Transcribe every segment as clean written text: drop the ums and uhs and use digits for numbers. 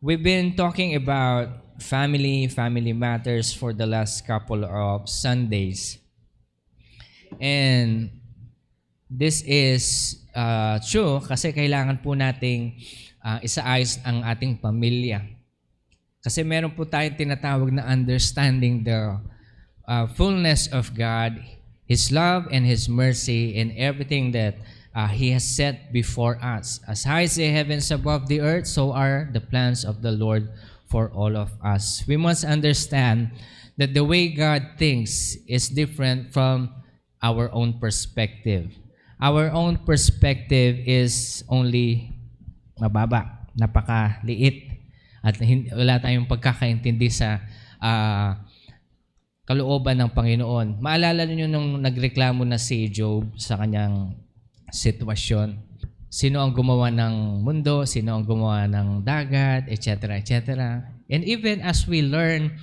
We've been talking about family matters for the last couple of Sundays. And this is true kasi kailangan po nating isaayos ang ating pamilya. Kasi meron po tayong tinatawag na understanding the fullness of God, His love and His mercy and everything that He has set before us. As high as the heavens above the earth, so are the plans of the Lord for all of us. We must understand that the way God thinks is different from our own perspective. Our own perspective is only mababa, napakaliit, at wala tayong pagkakaintindi sa kalooban ng Panginoon. Maalala niyo nung nagreklamo na si Job sa kanyang sitwasyon. Sino ang gumawa ng mundo? Sino ang gumawa ng dagat? Etc. etc. And even as we learn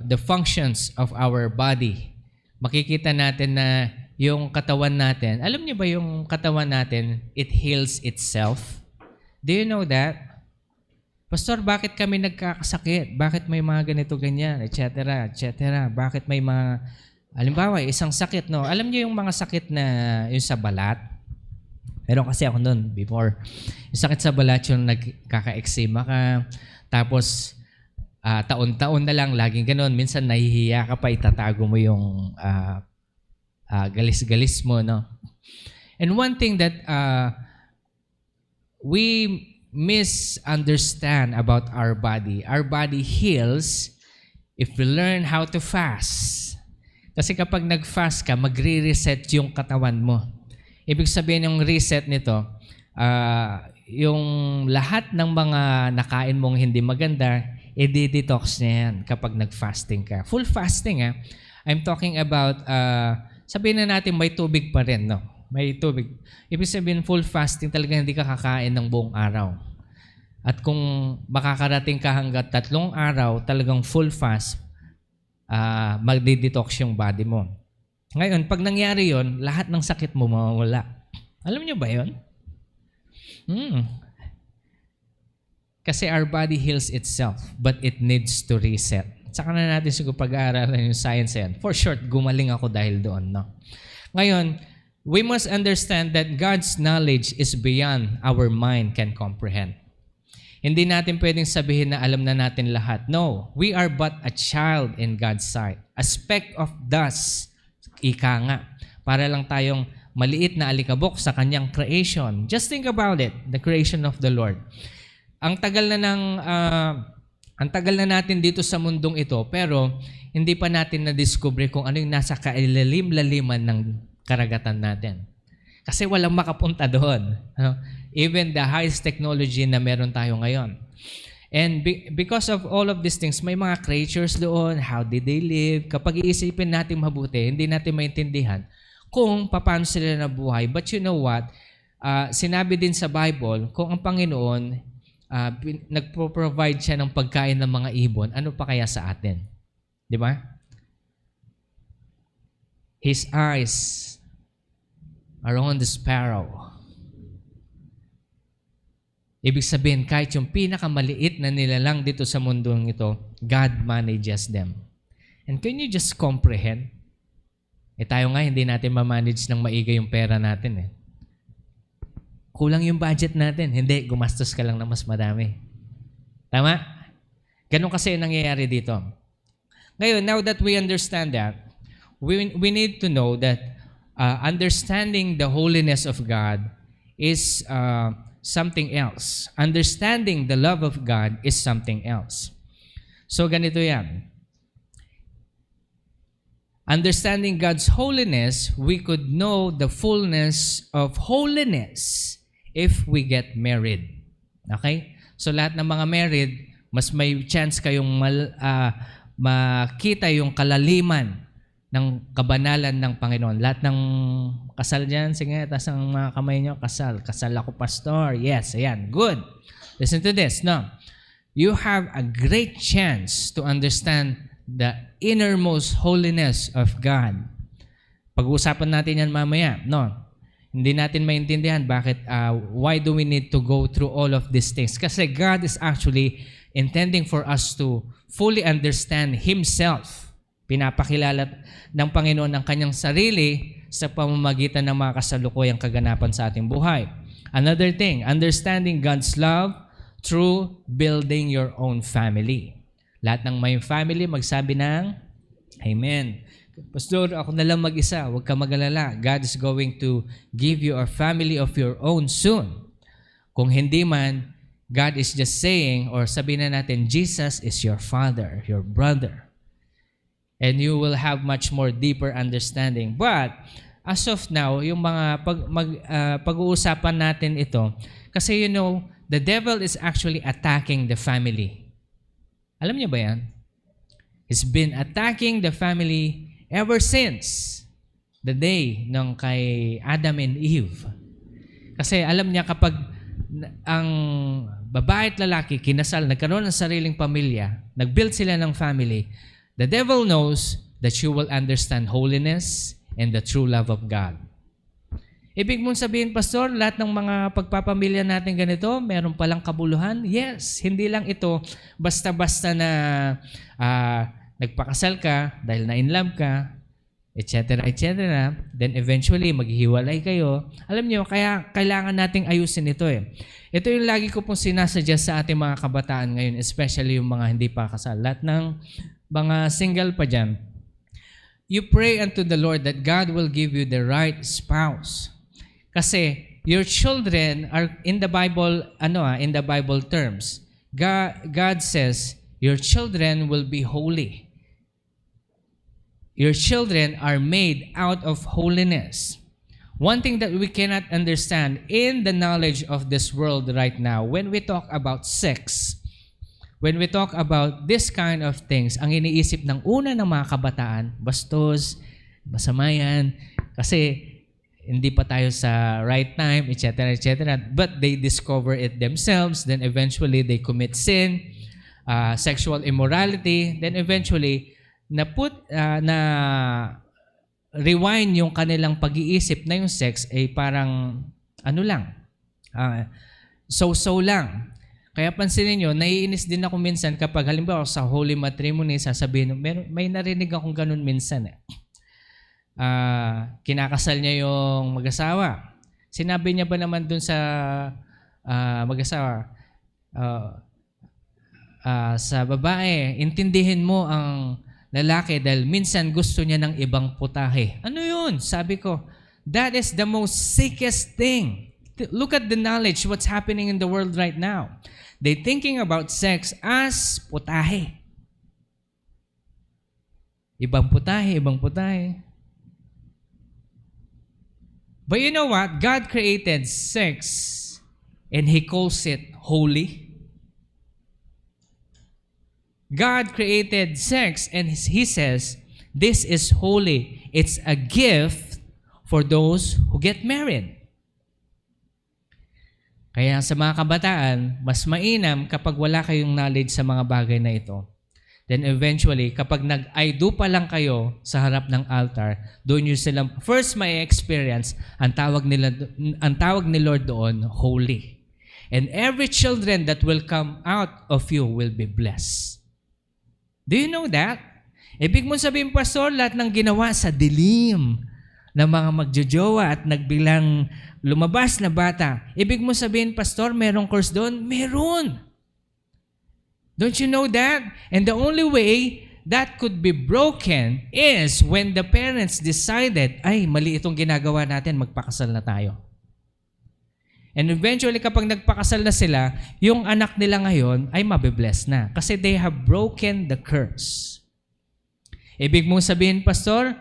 the functions of our body, makikita natin na yung katawan natin, alam niyo ba yung katawan natin, it heals itself? Do you know that? Pastor, bakit kami nagkakasakit? Bakit may mga ganito, ganyan, etc., etc.? Bakit may mga, halimbawa, isang sakit, no? Alam niyo yung mga sakit na yung sa balat? Meron kasi ako noon before. Yung sakit sa balat, yung nagkaka-eczema ka, tapos taon-taon na lang, laging ganun. Minsan nahihiya ka pa, itatago mo yung galis-galis mo, no? And one thing that we misunderstand about our body heals if we learn how to fast. Kasi kapag nag-fast ka, magre-reset yung katawan mo. Ibig sabihin yung reset nito, yung lahat ng mga nakain mong hindi maganda, i-detox niya yan kapag nag-fasting ka. Full fasting, I'm talking about, sabihin na natin may tubig pa rin, no? May tubig. Ibig sabihin, full fasting talaga hindi ka kakain ng buong araw. At kung makakarating ka hanggat 3 araw, talagang full fast, magdi-detox yung body mo. Ngayon, pag nangyari yon, lahat ng sakit mo mawawala. Alam niyo ba yon? Kasi our body heals itself, but it needs to reset. Saka na natin siguro pag-aaralan yung science yan. For short, gumaling ako dahil doon, no? Ngayon, we must understand that God's knowledge is beyond our mind can comprehend. Hindi natin pwedeng sabihin na alam na natin lahat. No, we are but a child in God's sight. A speck of dust, ika nga. Para lang tayong maliit na alikabok sa kanyang creation. Just think about it, the creation of the Lord. Ang tagal na natin dito sa mundong ito, pero hindi pa natin na-discover kung ano yung nasa kailalim-laliman ng karagatan natin. Kasi walang makapunta doon. Even the highest technology na meron tayo ngayon. And because of all of these things, may mga creatures doon, how did they live? Kapag iisipin natin mabuti, hindi natin maintindihan kung paano sila nabuhay. But you know what? Sinabi din sa Bible, kung ang Panginoon nagpo-provide siya ng pagkain ng mga ibon, ano pa kaya sa atin? Di ba? His eyes are on the sparrow. Ibig sabihin, kahit yung pinakamaliit na nilalang dito sa mundong ito, God manages them. And can you just comprehend? Tayo nga, hindi natin ma-manage ng maiga yung pera natin. Kulang yung budget natin. Hindi, gumastos ka lang na mas marami. Tama? Ganun kasi yung nangyayari dito. Ngayon, now that we understand that, we need to know that understanding the holiness of God is something else. Understanding the love of God is something else. So ganito yan. Understanding God's holiness, we could know the fullness of holiness if we get married. Okay? So lahat ng mga married, mas may chance kayong makita yung kalaliman ng kabanalan ng Panginoon. Lahat ng kasal dyan, sige, taas ang mga kamay nyo, kasal. Kasal ako, pastor. Yes, ayan. Good. Listen to this. No. You have a great chance to understand the innermost holiness of God. Pag-uusapan natin yan mamaya. No. Hindi natin maintindihan bakit, why do we need to go through all of these things? Kasi God is actually intending for us to fully understand Himself. Pinapakilala ng Panginoon ang Kanyang sarili sa pamamagitan ng mga kasalukuyang kaganapan sa ating buhay. Another thing, understanding God's love through building your own family. Lahat ng may family, magsabi ng Amen. Pastor, ako na lang mag-isa. Huwag ka mag-alala. God is going to give you a family of your own soon. Kung hindi man, God is just saying, or sabihin na natin, Jesus is your father, your brother. And you will have much more deeper understanding. But, as of now, yung mga pag-uusapan natin ito, kasi the devil is actually attacking the family. Alam niyo ba yan? He's been attacking the family ever since the day ng kay Adam and Eve. Kasi alam niya kapag ang babae at lalaki kinasal, nagkaroon ng sariling pamilya, nag-build sila ng family, the devil knows that you will understand holiness and the true love of God. Ibig mong sabihin, Pastor, lahat ng mga pagpapamilya natin ganito, meron palang kabuluhan? Yes, hindi lang ito basta-basta na nagpakasal ka dahil na-inlove ka, etc., etc., then eventually maghihiwalay kayo. Alam niyo, kaya kailangan nating ayusin ito eh. Ito yung lagi ko pong sinasuggest sa ating mga kabataan ngayon, especially yung mga hindi pa kasal. Lahat ng mga single pa dyan. You pray unto the Lord that God will give you the right spouse. Kasi your children are in the Bible, in the Bible terms. God says, your children will be holy. Your children are made out of holiness. One thing that we cannot understand in the knowledge of this world right now, when we talk about sex, when we talk about this kind of things, ang iniisip ng una ng mga kabataan, bastos, masama yan, kasi hindi pa tayo sa right time, etc., etc. But they discover it themselves, then eventually they commit sin, sexual immorality, then eventually na rewind yung kanilang pag-iisip na yung sex ay parang so-so lang. Kaya pansinin nyo, naiinis din ako minsan kapag halimbawa sa holy matrimony, sasabihin, may narinig akong ganun minsan kinakasal niya yung mag-asawa. Sinabi niya ba naman dun sa mag-asawa, sa babae, intindihin mo ang lalaki dahil minsan gusto niya ng ibang putahe. Ano yun? Sabi ko, that is the most sickest thing. Look at the knowledge, what's happening in the world right now. They thinking about sex as putahe. Ibang putahe, ibang putahe. But you know what? God created sex and He calls it holy. God created sex and He says, this is holy. It's a gift for those who get married. Kaya sa mga kabataan, mas mainam kapag wala kayong knowledge sa mga bagay na ito. Then eventually, kapag nag-I do pa lang kayo sa harap ng altar, doon nyo silang first may experience, ang tawag ni Lord doon, holy. And every children that will come out of you will be blessed. Do you know that? Ibig mo sabihin, Pastor, lahat ng ginawa sa dilim ng mga magjojowa at nagbilang lumabas na bata. Ibig mo sabihin, Pastor, merong curse doon? Meron. Don't you know that? And the only way that could be broken is when the parents decided, ay, mali itong ginagawa natin, magpakasal na tayo. And eventually, kapag nagpakasal na sila, yung anak nila ngayon ay mabibless na. Kasi they have broken the curse. Ibig mong sabihin, Pastor,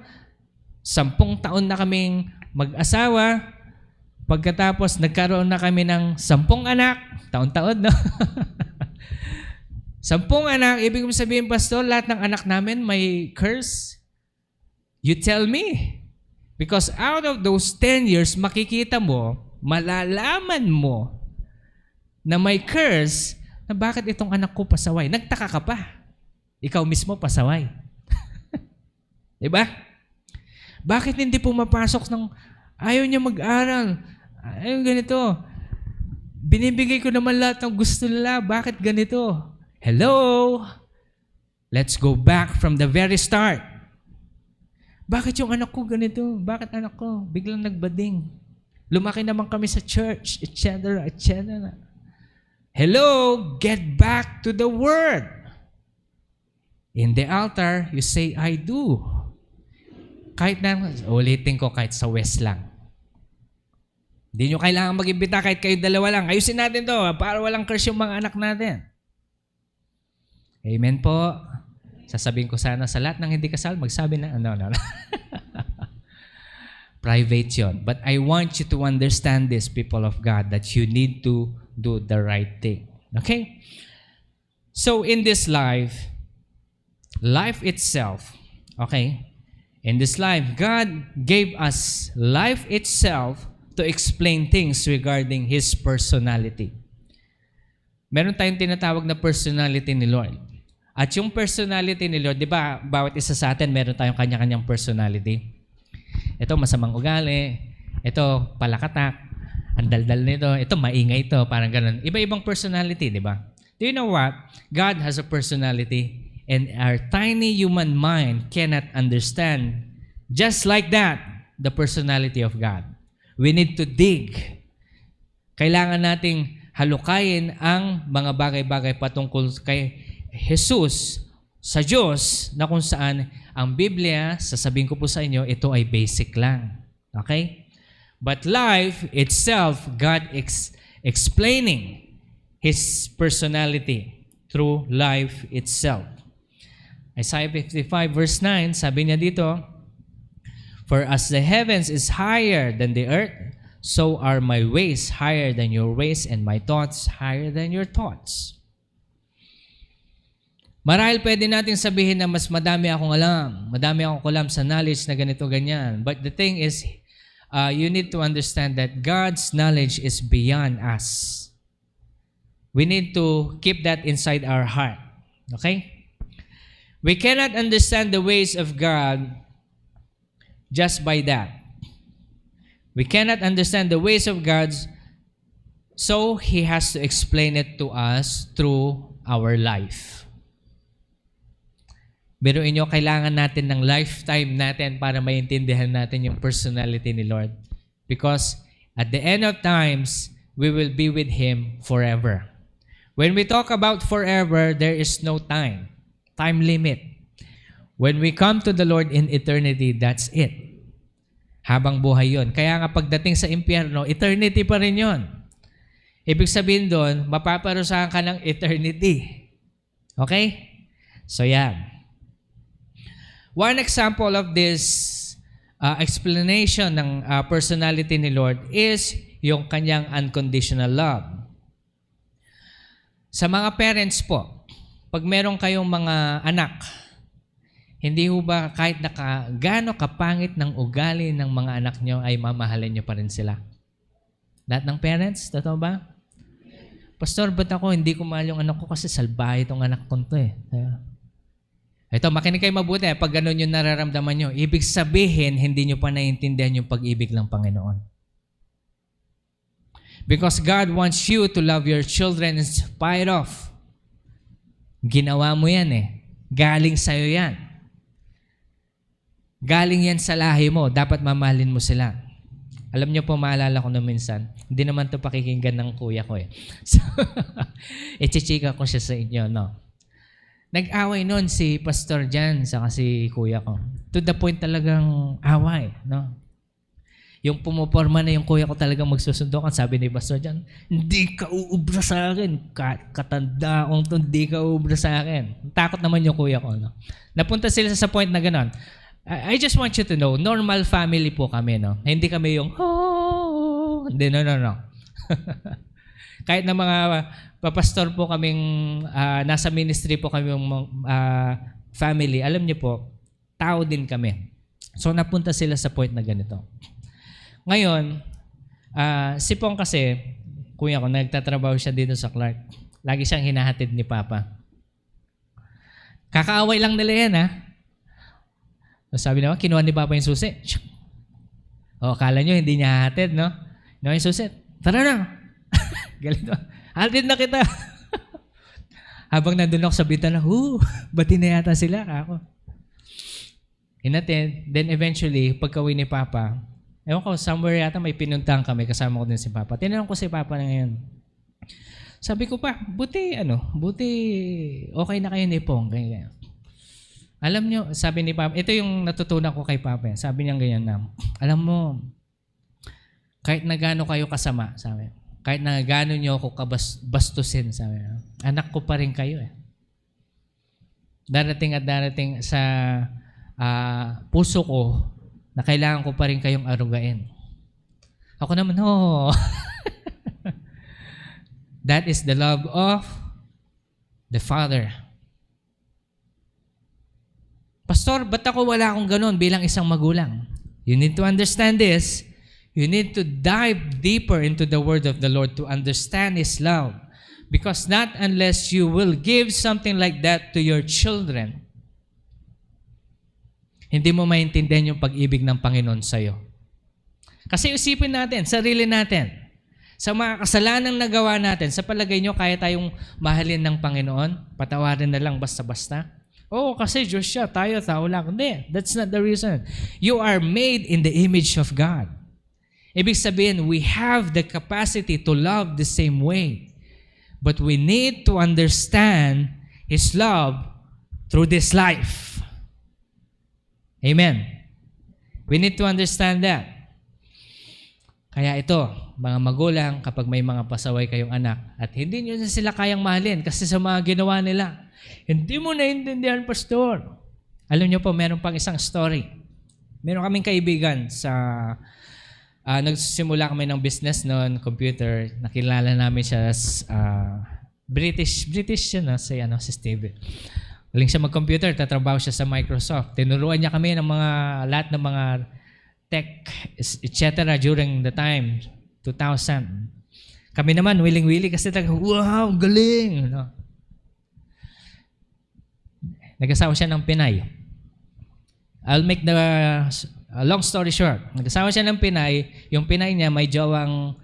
10 taon na kaming mag-asawa, pagkatapos nagkaroon na kami ng 10 anak, taon-taon, no? 10 anak, ibig mong sabihin, Pastor, lahat ng anak namin may curse? You tell me. Because out of those 10 years, makikita mo, malalaman mo na may curse na bakit itong anak ko pasaway. Nagtaka ka pa. Ikaw mismo pasaway. Diba? Bakit hindi pumapasok ng Ayaw niya mag-aral. Ayaw ganito. Binibigay ko naman lahat ng gusto nila. Bakit ganito? Hello? Let's go back from the very start. Bakit yung anak ko ganito? Bakit anak ko biglang nagbading? Lumaki naman kami sa church, etc., etc. Hello? Get back to the Word. In the altar, you say, I do. Kahit na, ulitin ko kahit sa West lang. Hindi nyo kailangan mag-imbita kahit kayo dalawa lang. Ayusin natin to para walang curse yung mga anak natin. Amen po. Sasabihin ko sana sa lahat ng hindi kasal, magsabi na, no. Private yun. But I want you to understand this, people of God, that you need to do the right thing. Okay? So in this life itself, okay? In this life, God gave us life itself to explain things regarding His personality. Meron tayong tinatawag na personality ni Lord. At yung personality ni Lord, di ba, bawat isa sa atin, meron tayong kanya-kanyang personality. Ito, masamang ugali. Ito, palakatak. Ang daldal nito. Ito, maingay ito. Parang ganun. Iba-ibang personality, di ba? Do you know what? God has a personality and our tiny human mind cannot understand just like that the personality of God. We need to dig. Kailangan nating halukayin ang mga bagay-bagay patungkol kay Jesus sa Diyos na kung saan ang Biblia, sasabihin ko po sa inyo, ito ay basic lang. Okay? But life itself, God explaining His personality through life itself. Isaiah 55 verse 9, sabi niya dito, for as the heavens is higher than the earth, so are my ways higher than your ways and my thoughts higher than your thoughts. Marahil pwede natin sabihin na mas madami akong alam sa knowledge na ganito, ganyan. But the thing is, you need to understand that God's knowledge is beyond us. We need to keep that inside our heart. Okay? We cannot understand the ways of God just by that. We cannot understand the ways of God, so He has to explain it to us through our life. Biruin nyo, kailangan natin ng lifetime natin para maintindihan natin yung personality ni Lord. Because at the end of times, we will be with Him forever. When we talk about forever, there is no time limit. When we come to the Lord in eternity, that's it. Habang buhay yon. Kaya nga pagdating sa impyerno, eternity pa rin yon. Ibig sabihin doon, mapaparusahan ka ng eternity. Okay? So yan. One example of this explanation ng personality ni Lord is yung kanyang unconditional love. Sa mga parents po, pag meron kayong mga anak, hindi ho ba kahit gaano kapangit ng ugali ng mga anak nyo ay mamahalin nyo pa rin sila? Lahat ng parents, totoo ba? Pastor, ba't ako hindi ko mahal yung anak ko kasi salbahe itong anak ko to eh. Ito, makinig kayo mabuti. Pag ganun yung nararamdaman nyo, ibig sabihin, hindi nyo pa naiintindihan yung pag-ibig ng Panginoon. Because God wants you to love your children in spite of. Ginawa mo yan eh. Galing sa'yo yan. Galing yan sa lahi mo. Dapat mamahalin mo sila. Alam nyo po, maalala ko na minsan, hindi naman to pakikinggan ng kuya ko eh. So, ichichika ko siya sa inyo, no? Nag-away noon si Pastor Jan saka si kuya ko. To the point talagang away, no? Yung pumuporma na yung kuya ko talagang magsusundokan, sabi ni Pastor Jan, hindi ka uubra sa akin. Katanda kong to, hindi ka uubra sa akin. Takot naman yung kuya ko, no? Napunta sila sa point na gano'n. I just want you to know, normal family po kami, no? Hindi kami yung, oh, hindi, no. Kahit na mga papastor po kaming, nasa ministry po kami yung family, alam niyo po, tao din kami. So napunta sila sa point na ganito. Ngayon, si Pong kasi, kuya ko, nagtatrabaho siya dito sa Clark. Lagi siyang hinahatid ni Papa. Kakaaway lang nila yan, ha? Sabi naman, kinuha ni Papa yung susi. O, akala nyo hindi niya hahatid, no? No, yung susit, tara na. Galito, hatid na kita. Habang nandun ako sa bintana, bati na yata sila. Ako. Inatid. Then eventually, pagka-uwi ni Papa, ewan ko, somewhere yata may pinuntahan kami, kasama ko din si Papa. Tinanong ko si Papa na ngayon. Sabi ko pa, buti okay na kayo ni Pong. Kaya, alam nyo, sabi ni Papa, ito yung natutunan ko kay Papa. Sabi niya ganyan na, alam mo, kahit na gaano kayo kasama, sabi, kahit na gaano nyo ako bastusin, sabi, anak ko pa rin kayo eh. Darating at darating sa puso ko na kailangan ko pa rin kayong arugain. Ako naman, That is the love of the Father. Pastor, ba't ako wala akong ganun bilang isang magulang? You need to understand this. You need to dive deeper into the word of the Lord to understand His love. Because not unless you will give something like that to your children, hindi mo maintindihan yung pag-ibig ng Panginoon sa'yo. Kasi isipin natin, sarili natin, sa mga kasalanang nagawa natin, sa palagay nyo, kaya tayong mahalin ng Panginoon? Patawarin na lang basta-basta? Kasi Diyos siya, tayo, tao lang. Hindi, that's not the reason. You are made in the image of God. Ibig sabihin, we have the capacity to love the same way. But we need to understand His love through this life. Amen. We need to understand that. Kaya ito, mga magulang, kapag may mga pasaway kayong anak at hindi nyo na sila kayang mahalin kasi sa mga ginawa nila, hindi mo naintindihan, Pastor. Alam nyo po, meron pang isang story. Meron kaming kaibigan sa nagsimula kami ng business noon, computer. Nakilala namin siya as British siya, si Steve. Galing siya mag-computer, tatrabaho siya sa Microsoft. Tinuruan niya kami ng lahat ng mga tech, etc. during the time, 2000. Kami naman, willing-willing kasi wow, galing! No? Nag-asawa siya ng Pinay. I'll make the long story short. Nag-asawa siya ng Pinay. Yung Pinay niya may jowang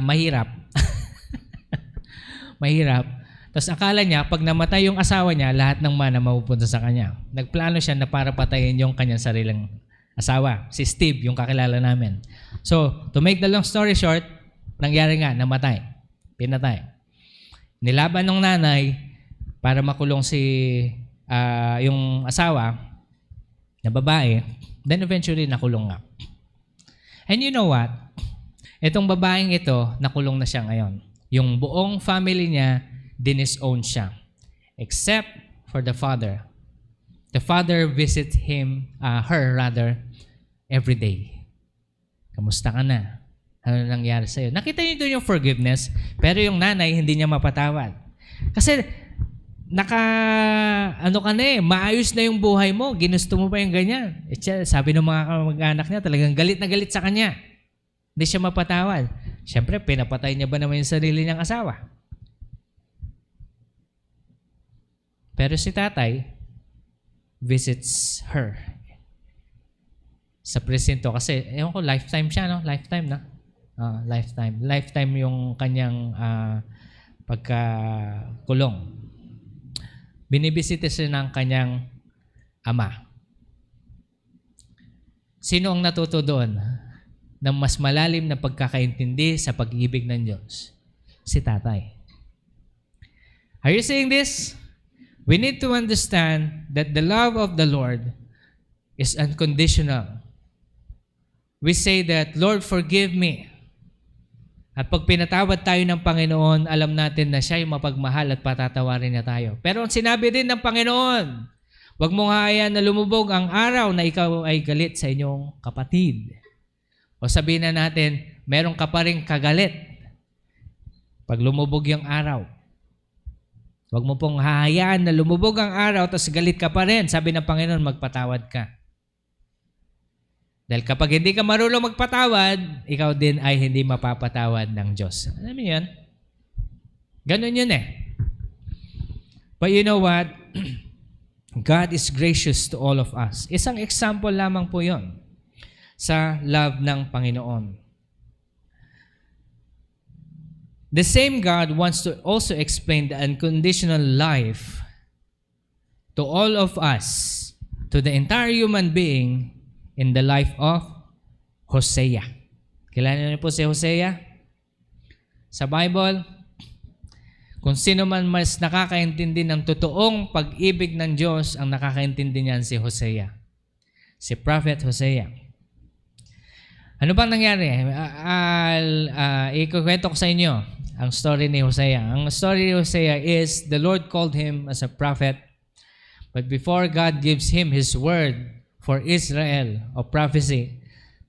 mahirap. Mahirap. Tapos akala niya, pag namatay yung asawa niya, lahat ng mana mapupunta sa kanya. Nagplano siya na para patayin yung kanyang sariling asawa. Si Steve, yung kakilala namin. So, to make the long story short, nangyari nga, namatay. Pinatay. Nilaban ng nanay para makulong yung asawa na babae. Then eventually, nakulong nga. And you know what? Itong babaeng ito, nakulong na siya ngayon. Yung buong family niya, dinisown siya. Except for the father. The father visits her every day. Kamusta ka na? Ano nangyari sa'yo? Nakita niyo doon yung forgiveness, pero yung nanay hindi niya mapatawad. Kasi maayos na yung buhay mo, ginusto mo pa yung ganyan. Sabi ng mga kamag-anak niya, talagang galit na galit sa kanya. Hindi siya mapatawad. Siyempre, pinapatay niya ba naman yung sarili niyang asawa? Pero si tatay visits her sa presinto kasi, ewan ko, lifetime siya, no? Lifetime na. Lifetime. Lifetime yung kanyang pagkakulong. Binibisita siya ng kanyang ama. Sino ang natuto doon ng mas malalim na pagkakaintindi sa pag-ibig ng Diyos? Si tatay. Are you saying this? We need to understand that the love of the Lord is unconditional. We say that, Lord, forgive me. At pag pinatawad tayo ng Panginoon, alam natin na siya yung mapagmahal at patatawarin niya tayo. Pero ang sinabi din ng Panginoon, huwag mong hayaan na lumubog ang araw na ikaw ay galit sa inyong kapatid. O sabihin na natin, meron ka pa rin kagalit pag lumubog yung araw. Huwag mo pong hahayaan na lumubog ang araw tapos galit ka pa rin. Sabi ng Panginoon, magpatawad ka. Dahil kapag hindi ka marunong magpatawad, ikaw din ay hindi mapapatawad ng Diyos. Alam mo yun? Ganun yun eh. But you know what? God is gracious to all of us. Isang example lamang po yun. sa love ng Panginoon. The same God wants to also explain the unconditional life to all of us, to the entire human being in the life of Hosea. Kilala niyo po si Hosea? Sa Bible, kung sino man mas nakakaintindi ng totoong pag-ibig ng Diyos, ang nakakaintindi niyan si Hosea. Si Prophet Hosea. Ano bang nangyari? Ikukwento ko sa inyo ang story ni Hosea. Ang story ni Hosea is the Lord called him as a prophet, but before God gives him His word for Israel of prophecy,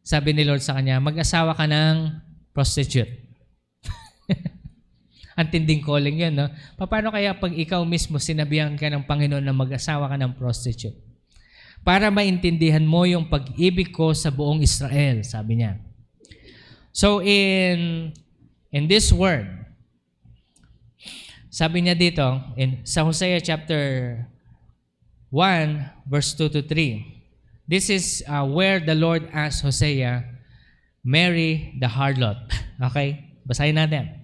sabi ni Lord sa kanya, mag-asawa ka ng prostitute. Ang tinding calling yun, no? Paano kaya pag ikaw mismo sinabihan ka ng Panginoon na mag-asawa ka ng prostitute? Para maintindihan mo yung pag-ibig ko sa buong Israel, sabi niya. So in this word, sabi niya dito, sa Hosea chapter 1, verse 2 to 3, this is where the Lord asked Hosea, marry the harlot. Okay? Basahin natin.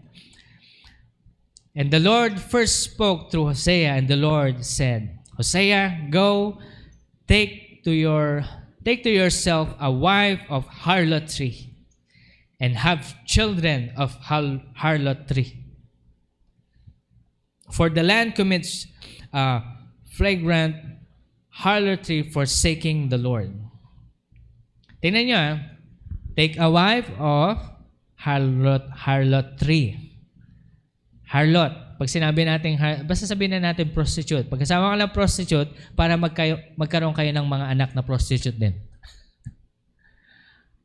And the Lord first spoke through Hosea, and the Lord said, Hosea, go, take to yourself a wife of harlotry, and have children of harlotry. For the land commits flagrant harlotry, forsaking the Lord. Tingnan nyo, take a wife of harlotry. Harlot. Pag sinabi natin, basta sabihin na natin prostitute. Pagkasama ka ng prostitute, para magkaroon kayo ng mga anak na prostitute din.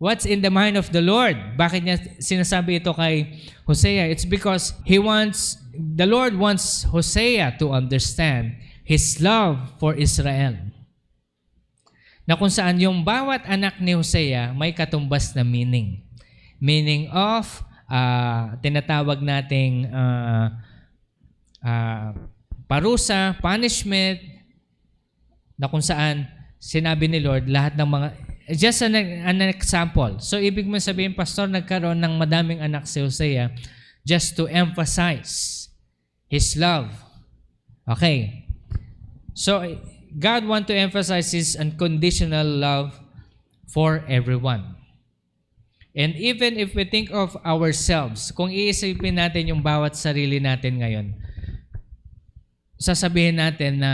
What's in the mind of the Lord? Bakit niya sinasabi ito kay Hosea? It's because the Lord wants Hosea to understand His love for Israel. Na kung saan yung bawat anak ni Hosea may katumbas na meaning. Meaning of tinatawag nating parusa, punishment, na kung saan sinabi ni Lord lahat ng mga, just an example. So ibig mo sabihin, Pastor, nagkaroon ng madaming anak si Hosea just to emphasize His love. Okay. So God want to emphasize His unconditional love for everyone. And even if we think of ourselves, kung iisipin natin yung bawat sarili natin ngayon, sasabihin natin na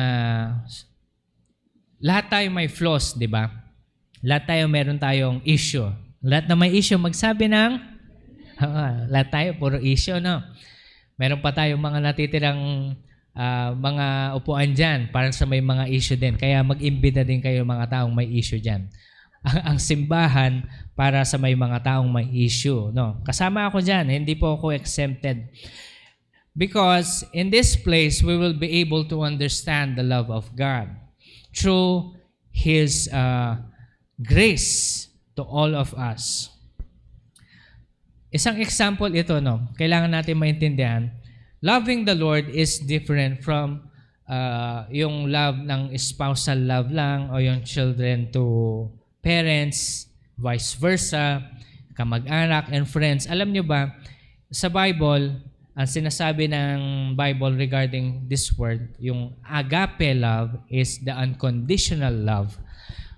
lahat tayo may flaws, di ba? Lahat tayo meron tayong issue. Lahat na may issue, magsabi ng, lahat tayo, puro issue, no? Meron pa tayong mga natitirang mga upuan dyan para sa may mga issue din. Kaya mag-imbita din kayo mga taong may issue dyan. Ang simbahan para sa may mga taong may issue. No? Kasama ako dyan, hindi po ako exempted. Because in this place, we will be able to understand the love of God through His grace to all of us. Isang example ito, no? Kailangan natin maintindihan. Loving the Lord is different from yung love ng spousal love lang o yung children to parents, vice versa, kamag-anak and friends. Alam nyo ba, sa Bible, ang sinasabi ng Bible regarding this word, yung agape love is the unconditional love,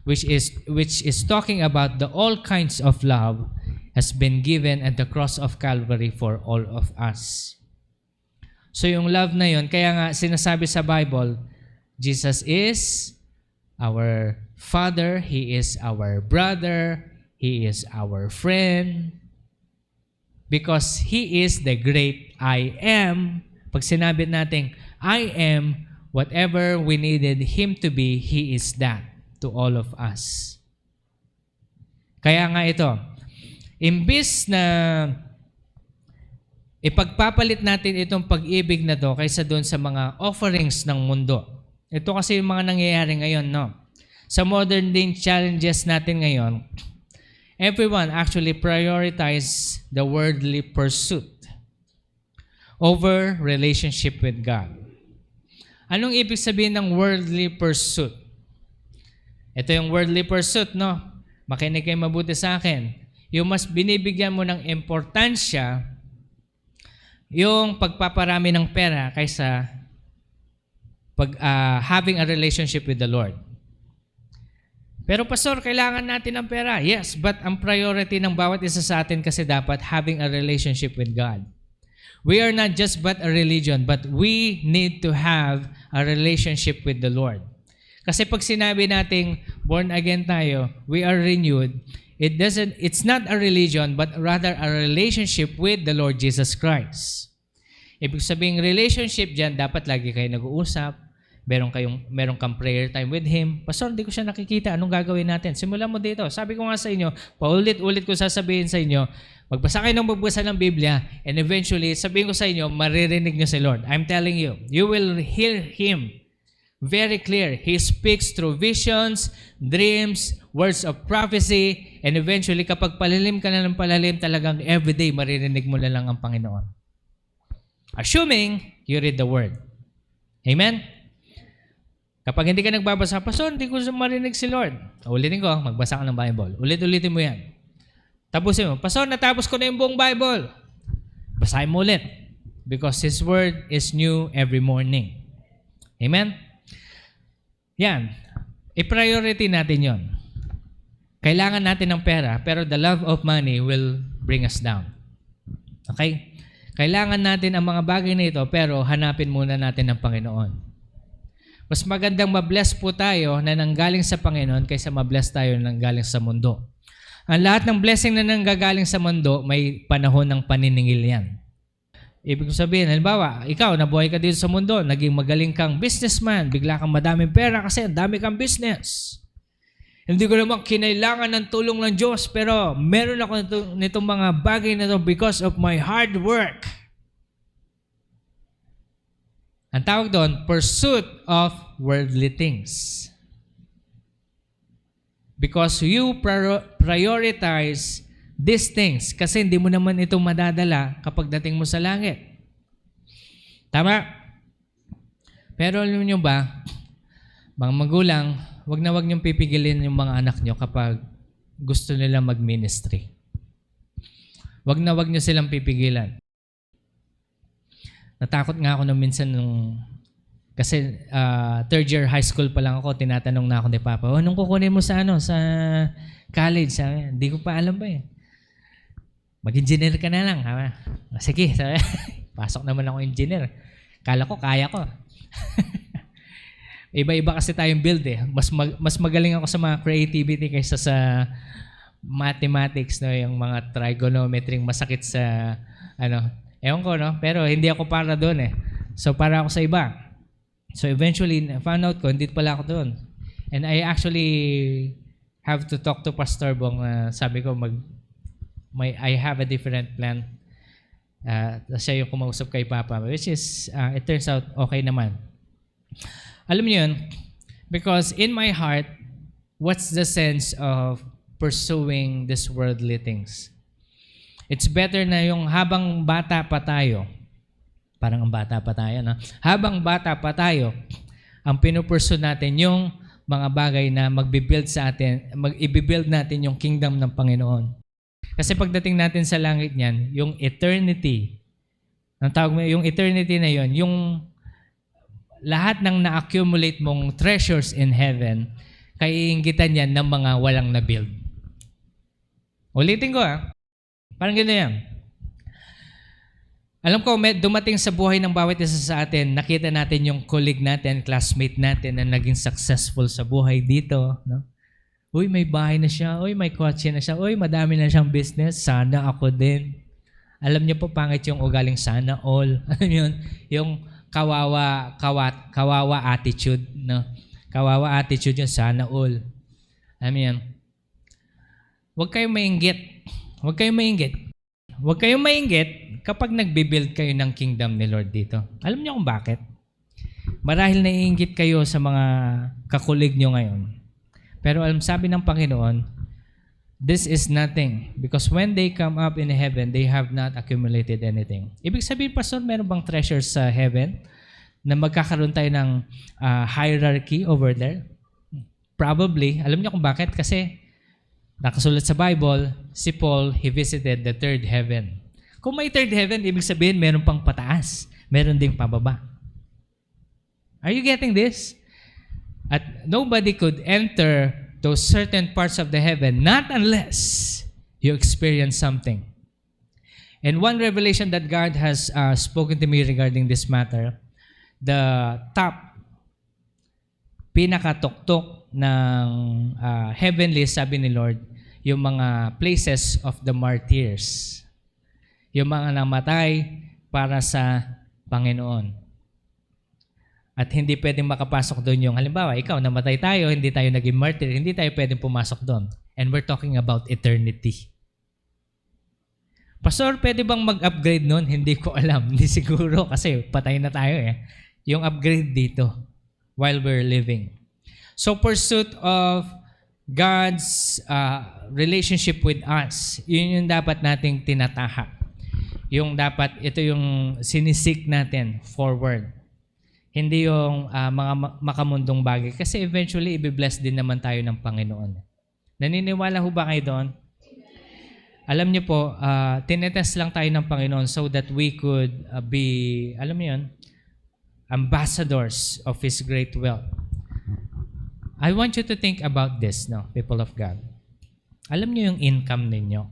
which is talking about the all kinds of love has been given at the cross of Calvary for all of us. So yung love na yun, kaya nga sinasabi sa Bible, Jesus is our Father, He is our brother, He is our friend, because He is the great I am. Pag sinabi natin, I am, whatever we needed Him to be, He is that to all of us. Kaya nga ito, imbis na ipagpapalit natin itong pag-ibig na to kaysa doon sa mga offerings ng mundo. Ito kasi yung mga nangyayari ngayon, no? Sa modern day challenges natin ngayon, everyone actually prioritize the worldly pursuit over relationship with God. Anong ibig sabihin ng worldly pursuit? Ito yung worldly pursuit, no? makinig kayo mabuti sa akin. Yung mas binibigyan mo ng importansya yung pagpaparami ng pera kaysa having a relationship with the Lord. Pero pastor, kailangan natin ng pera. Yes, but ang priority ng bawat isa sa atin kasi dapat having a relationship with God. We are not just but a religion, but we need to have a relationship with the Lord. Kasi pag sinabi nating born again tayo, we are renewed, it's not a religion, but rather a relationship with the Lord Jesus Christ. Ibig sabihin, relationship dyan, dapat lagi kayo nag-uusap, meron kang prayer time with Him. Pastor, hindi ko siya nakikita. Anong gagawin natin? Simulan mo dito. Sabi ko nga sa inyo, paulit-ulit ko sasabihin sa inyo, magbasa kayo ng magbasa ng Biblia, and eventually, sabihin ko sa inyo, maririnig niyo si Lord. I'm telling you, you will hear Him very clear. He speaks through visions, dreams, words of prophecy, and eventually, kapag palalim ka na ng palalim, talagang everyday, maririnig mo na lang ang Panginoon. Assuming you read the Word. Amen? Kapag hindi ka nagbabasa, Pastor, hindi ko marinig si Lord. Ulitin ko, magbasa ka ng Bible. Ulit-ulitin mo yan. Tapusin mo, Pastor, natapos ko na yung buong Bible. Basahin mo ulit. Because His Word is new every morning. Amen? Yan. I-priority natin yon. Kailangan natin ng pera, pero the love of money will bring us down. Okay? Kailangan natin ang mga bagay na ito, pero hanapin muna natin ang Panginoon. Mas magandang mabless po tayo na nanggaling sa Panginoon kaysa mabless tayo na nanggaling sa mundo. Ang lahat ng blessing na nanggagaling sa mundo, may panahon ng paniningil yan. Ibig sabihin, halimbawa, ikaw, nabuhay ka dito sa mundo, naging magaling kang businessman, bigla kang madaming pera kasi ang dami kang business. Hindi ko naman kinailangan ng tulong ng Diyos, pero meron ako nitong mga bagay na ito because of my hard work. Ang tawag doon, pursuit of worldly things. Because you prioritize these things kasi hindi mo naman ito madadala kapag dating mo sa langit. Tama? Pero alam niyo ba, mga magulang, wag niyong pipigilin yung mga anak niyo kapag gusto nila mag-ministry. Wag niyo silang pipigilan. Natakot nga ako nung minsan kasi third year high school pa lang ako, tinatanong na ako ni Papa, anong kukunin mo sa college? Sabi, hindi ko pa alam ba eh. Mag-engineer ka na lang. Sige, sabi, pasok naman ako engineer. Kala ko, kaya ko. Iba-iba kasi tayong build eh. Mas magaling ako sa mga creativity kaysa sa mathematics, no? Yung mga trigonometry, masakit sa ewan ko, no? Pero hindi ako para doon eh. So, para ako sa iba. So, eventually, found out ko, hindi pala ako doon. And I actually have to talk to Pastor Bong. Sabi ko, I have a different plan. Siya yung kumausap kay Papa. Which is, it turns out, okay naman. Alam niyo yun? Because in my heart, what's the sense of pursuing these worldly things? It's better na yung habang bata pa tayo, parang ang bata pa tayo, no? Habang bata pa tayo, ang pinupursu natin yung mga bagay na magbibuild sa atin, mag-i-build natin yung kingdom ng Panginoon. Kasi pagdating natin sa langit niyan, yung eternity, ang tawag mo, yung eternity na yon, yung lahat ng na-accumulate mong treasures in heaven, kaiinggitan yan ng mga walang na-build. Ulitin ko parang gano'n yan. Alam ko, dumating sa buhay ng bawat isa sa atin, nakita natin yung colleague natin, classmate natin na naging successful sa buhay dito. No? Uy, may bahay na siya. Uy, may kotse na siya. Uy, madami na siyang business. Sana ako din. Alam niyo po, pangit yung ugaling sana all. Alam yun? Yung kawawa attitude. No? Kawawa attitude yung sana all. Alam yun? Huwag kayong mainggit. Huwag kayong mainggit. Huwag kayong mainggit kapag nagbibuild kayo ng kingdom ni Lord dito. Alam niyo kung bakit? Marahil naiinggit kayo sa mga kakulig niyo ngayon. Pero sabi ng Panginoon, this is nothing. Because when they come up in heaven, they have not accumulated anything. Ibig sabihin, Pastor, meron bang treasure sa heaven na magkakaroon tayo ng hierarchy over there? Probably. Alam niyo kung bakit? Kasi Nakasulat sa Bible, si Paul, he visited the third heaven. Kung may third heaven, ibig sabihin meron pang pataas, meron ding pababa. Are you getting this? At nobody could enter those certain parts of the heaven not unless you experience something. And one revelation that God has spoken to me regarding this matter, the top, pinakatuktok ng heavenly, sabi ni Lord, yung mga places of the martyrs. Yung mga namatay para sa Panginoon. At hindi pwedeng makapasok doon yung, halimbawa, ikaw, namatay tayo, hindi tayo naging martyr, hindi tayo pwedeng pumasok doon. And we're talking about eternity. Pastor, pwede bang mag-upgrade noon? Hindi ko alam. Hindi siguro kasi patay na tayo eh. Yung upgrade dito while we're living. So pursuit of God's relationship with us, yun yung dapat nating tinatahak. Yung dapat, ito yung sinisik natin forward. Hindi yung mga makamundong bagay. Kasi eventually, ibibless din naman tayo ng Panginoon. Naniniwala ho ba kayo doon? Alam niyo po, tinetest lang tayo ng Panginoon so that we could be, alam niyo yun, ambassadors of His great wealth. I want you to think about this, no, people of God. Alam niyo yung income ninyo.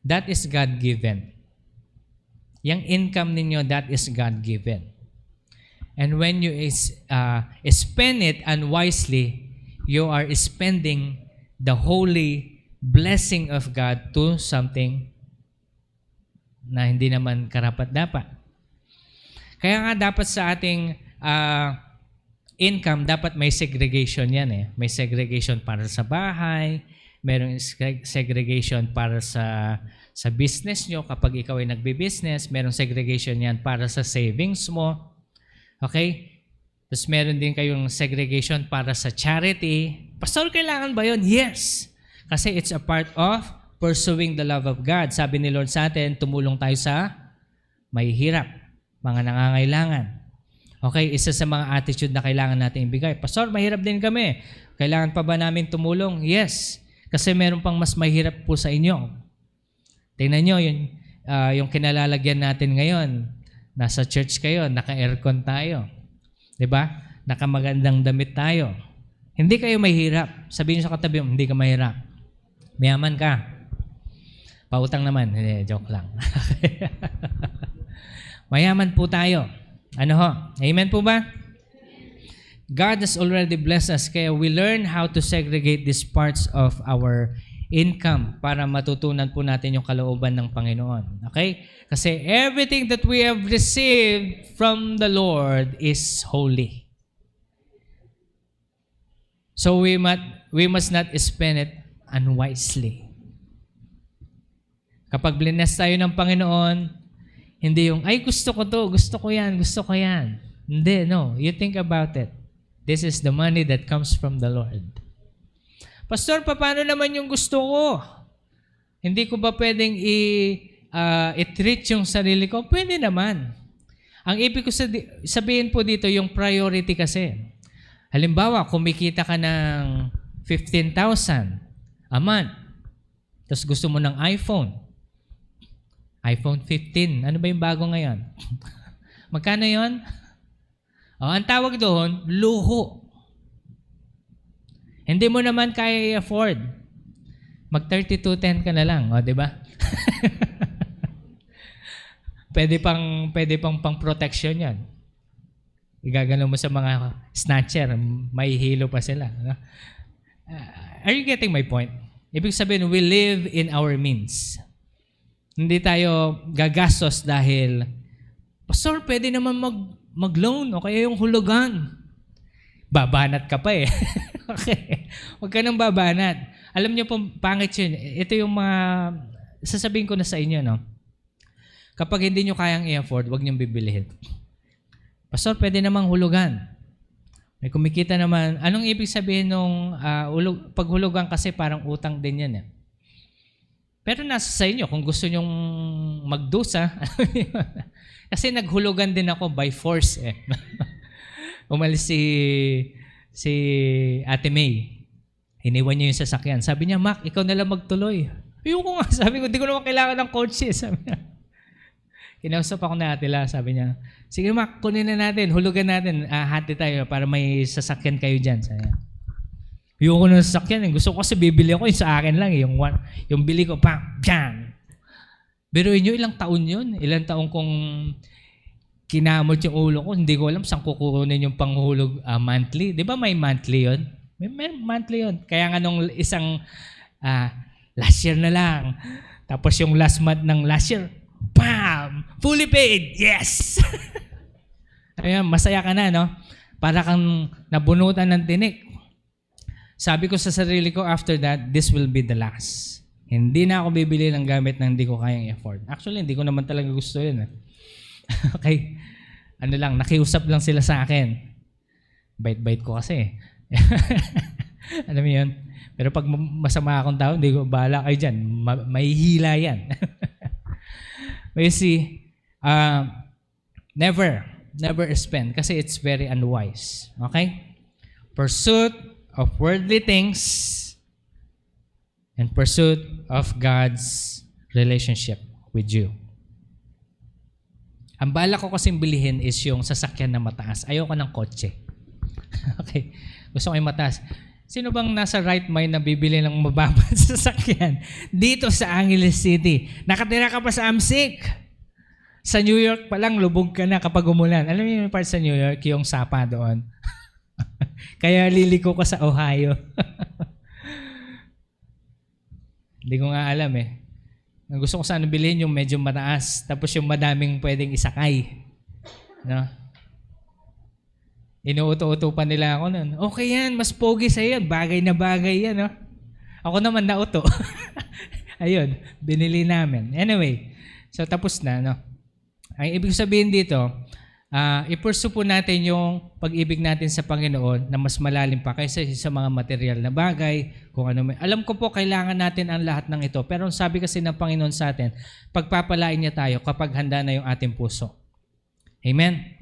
That is God-given. Yung income ninyo, that is God-given. And when you spend it unwisely, you are spending the holy blessing of God to something na hindi naman karapat-dapat. Kaya nga dapat sa ating income, dapat may segregation yan eh. May segregation para sa bahay, merong segregation para sa business nyo kapag ikaw ay nagbi-business, merong segregation yan para sa savings mo. Okay? Tapos meron din kayong segregation para sa charity. Pastor, kailangan ba yun? Yes! Kasi it's a part of pursuing the love of God. Sabi ni Lord sa atin, tumulong tayo sa mahihirap, mga nangangailangan. Okay? Isa sa mga attitude na kailangan natin ibigay. Pastor, mahirap din kami. Kailangan pa ba namin tumulong? Yes! Kasi meron pang mas mahirap po sa inyo. Tingnan nyo, yung kinalalagyan natin ngayon. Nasa church kayo, naka-aircon tayo. 'Di ba? Nakamagandang damit tayo. Hindi kayo mahirap. Sabihin sa katabi mo, hindi ka mahirap. Mayaman ka. Pautang naman. Hindi, joke lang. Mayaman po tayo. Ano ho? Amen po ba? God has already blessed us, kaya we learn how to segregate these parts of our income para matutunan po natin yung kalooban ng Panginoon. Okay? Kasi everything that we have received from the Lord is holy. So we must not spend it unwisely. Kapag bless tayo ng Panginoon, hindi yung, ay gusto ko to, gusto ko yan. Hindi, no. You think about it. This is the money that comes from the Lord. Pastor, paano naman yung gusto ko? Hindi ko ba pwedeng i-treat yung sarili ko? Pwede naman. Ang ibig ko sabihin po dito, yung priority kasi. Halimbawa, kumikita ka ng 15,000 a month. Tapos gusto mo ng iPhone 15. Ano ba yung bago ngayon? Magkano yon? Ang tawag doon, luho. Hindi mo naman kaya i-afford. Mag-3210 ka na lang, o, di ba? pwede pang protection 'yan. Igagano mo sa mga snatcher, may hilo pa sila. Are you getting my point? Ibig sabihin, we live in our means. Hindi tayo gagastos dahil, Pastor, pwede naman mag-loan o kaya yung hulugan. Babanat ka pa eh. Okay. Huwag ka nang babanat. Alam niyo po, pangit yun. Ito yung mga, sasabihin ko na sa inyo, no? Kapag hindi nyo kayang i-afford, huwag niyong bibilihin. Pastor, pwede namang hulugan. May kumikita naman. Anong ibig sabihin nung paghulugan kasi parang utang din yan eh. Pero nasa sa inyo, kung gusto nyong magdusa, kasi naghulugan din ako by force eh. Umalis si Ate May. Iniwan niya yung sasakyan. Sabi niya, Mac, ikaw na lang magtuloy. Ayoko nga. Sabi ko, di ko naman kailangan ng kotse. Sabi niya. Kinausap ako na Atila. Sabi niya, sige Mac, kunin na natin. Hulugan natin. Hati tayo para may sasakyan kayo dyan. Sabi niya. Ayoko na sasakyan. Gusto ko kasi bibili ako yung sa akin lang. Yung bili ko, pam, byan. Pero inyo, ilang taon yun? Ilang taon kong kinamot yung ulo ko. Hindi ko alam saan kukunin yung panghulog monthly. Di ba may monthly yun? May monthly yun. Kaya nga nung isang last year na lang. Tapos yung last month ng last year, bam! Fully paid! Yes! Ayan, masaya ka na, no? Para kang nabunutan ng tinik. Sabi ko sa sarili ko, after that, this will be the last. Hindi na ako bibili ng gamit na hindi ko kayang afford. Actually, hindi ko naman talaga gusto yun. Okay? Ano lang, nakiusap lang sila sa akin. Bait-bait ko kasi. Alam mo yun? Pero pag masama akong tao, hindi ko bahala kayo dyan. May hila yan. But you see, never spend kasi it's very unwise. Okay? Pursuit of worldly things and pursuit of God's relationship with you. Ang bala ko kasing bilihin is yung sasakyan na mataas. Ayoko ng kotse. Okay? Gusto ko yung mataas. Sino bang nasa right mind na bibili ng mababang sasakyan? Dito sa Angeles City. Nakatira ka pa sa Amsik. Sa New York pa lang, lubog ka na kapag umulan. Alam mo yung part sa New York, yung sapa doon. Kaya liliko ka sa Ohio. Hindi ko nga alam eh. Ang gusto ko sana bilhin yung medyo mataas, tapos yung madaming pwedeng isakay. No? Inuuto-uto pa nila ako nun. Okay yan, mas pogi sa'yo yan. Bagay na bagay yan. No? Ako naman nauto. Ayun, binili namin. Anyway, so tapos na. No? Ang ibig sabihin dito, i-pursue po natin yung pag-ibig natin sa Panginoon na mas malalim pa kaysa sa mga material na bagay. Kung ano may. Alam ko po, kailangan natin ang lahat ng ito. Pero sabi kasi ng Panginoon sa atin, pagpapalain niya tayo kapag handa na yung ating puso. Amen?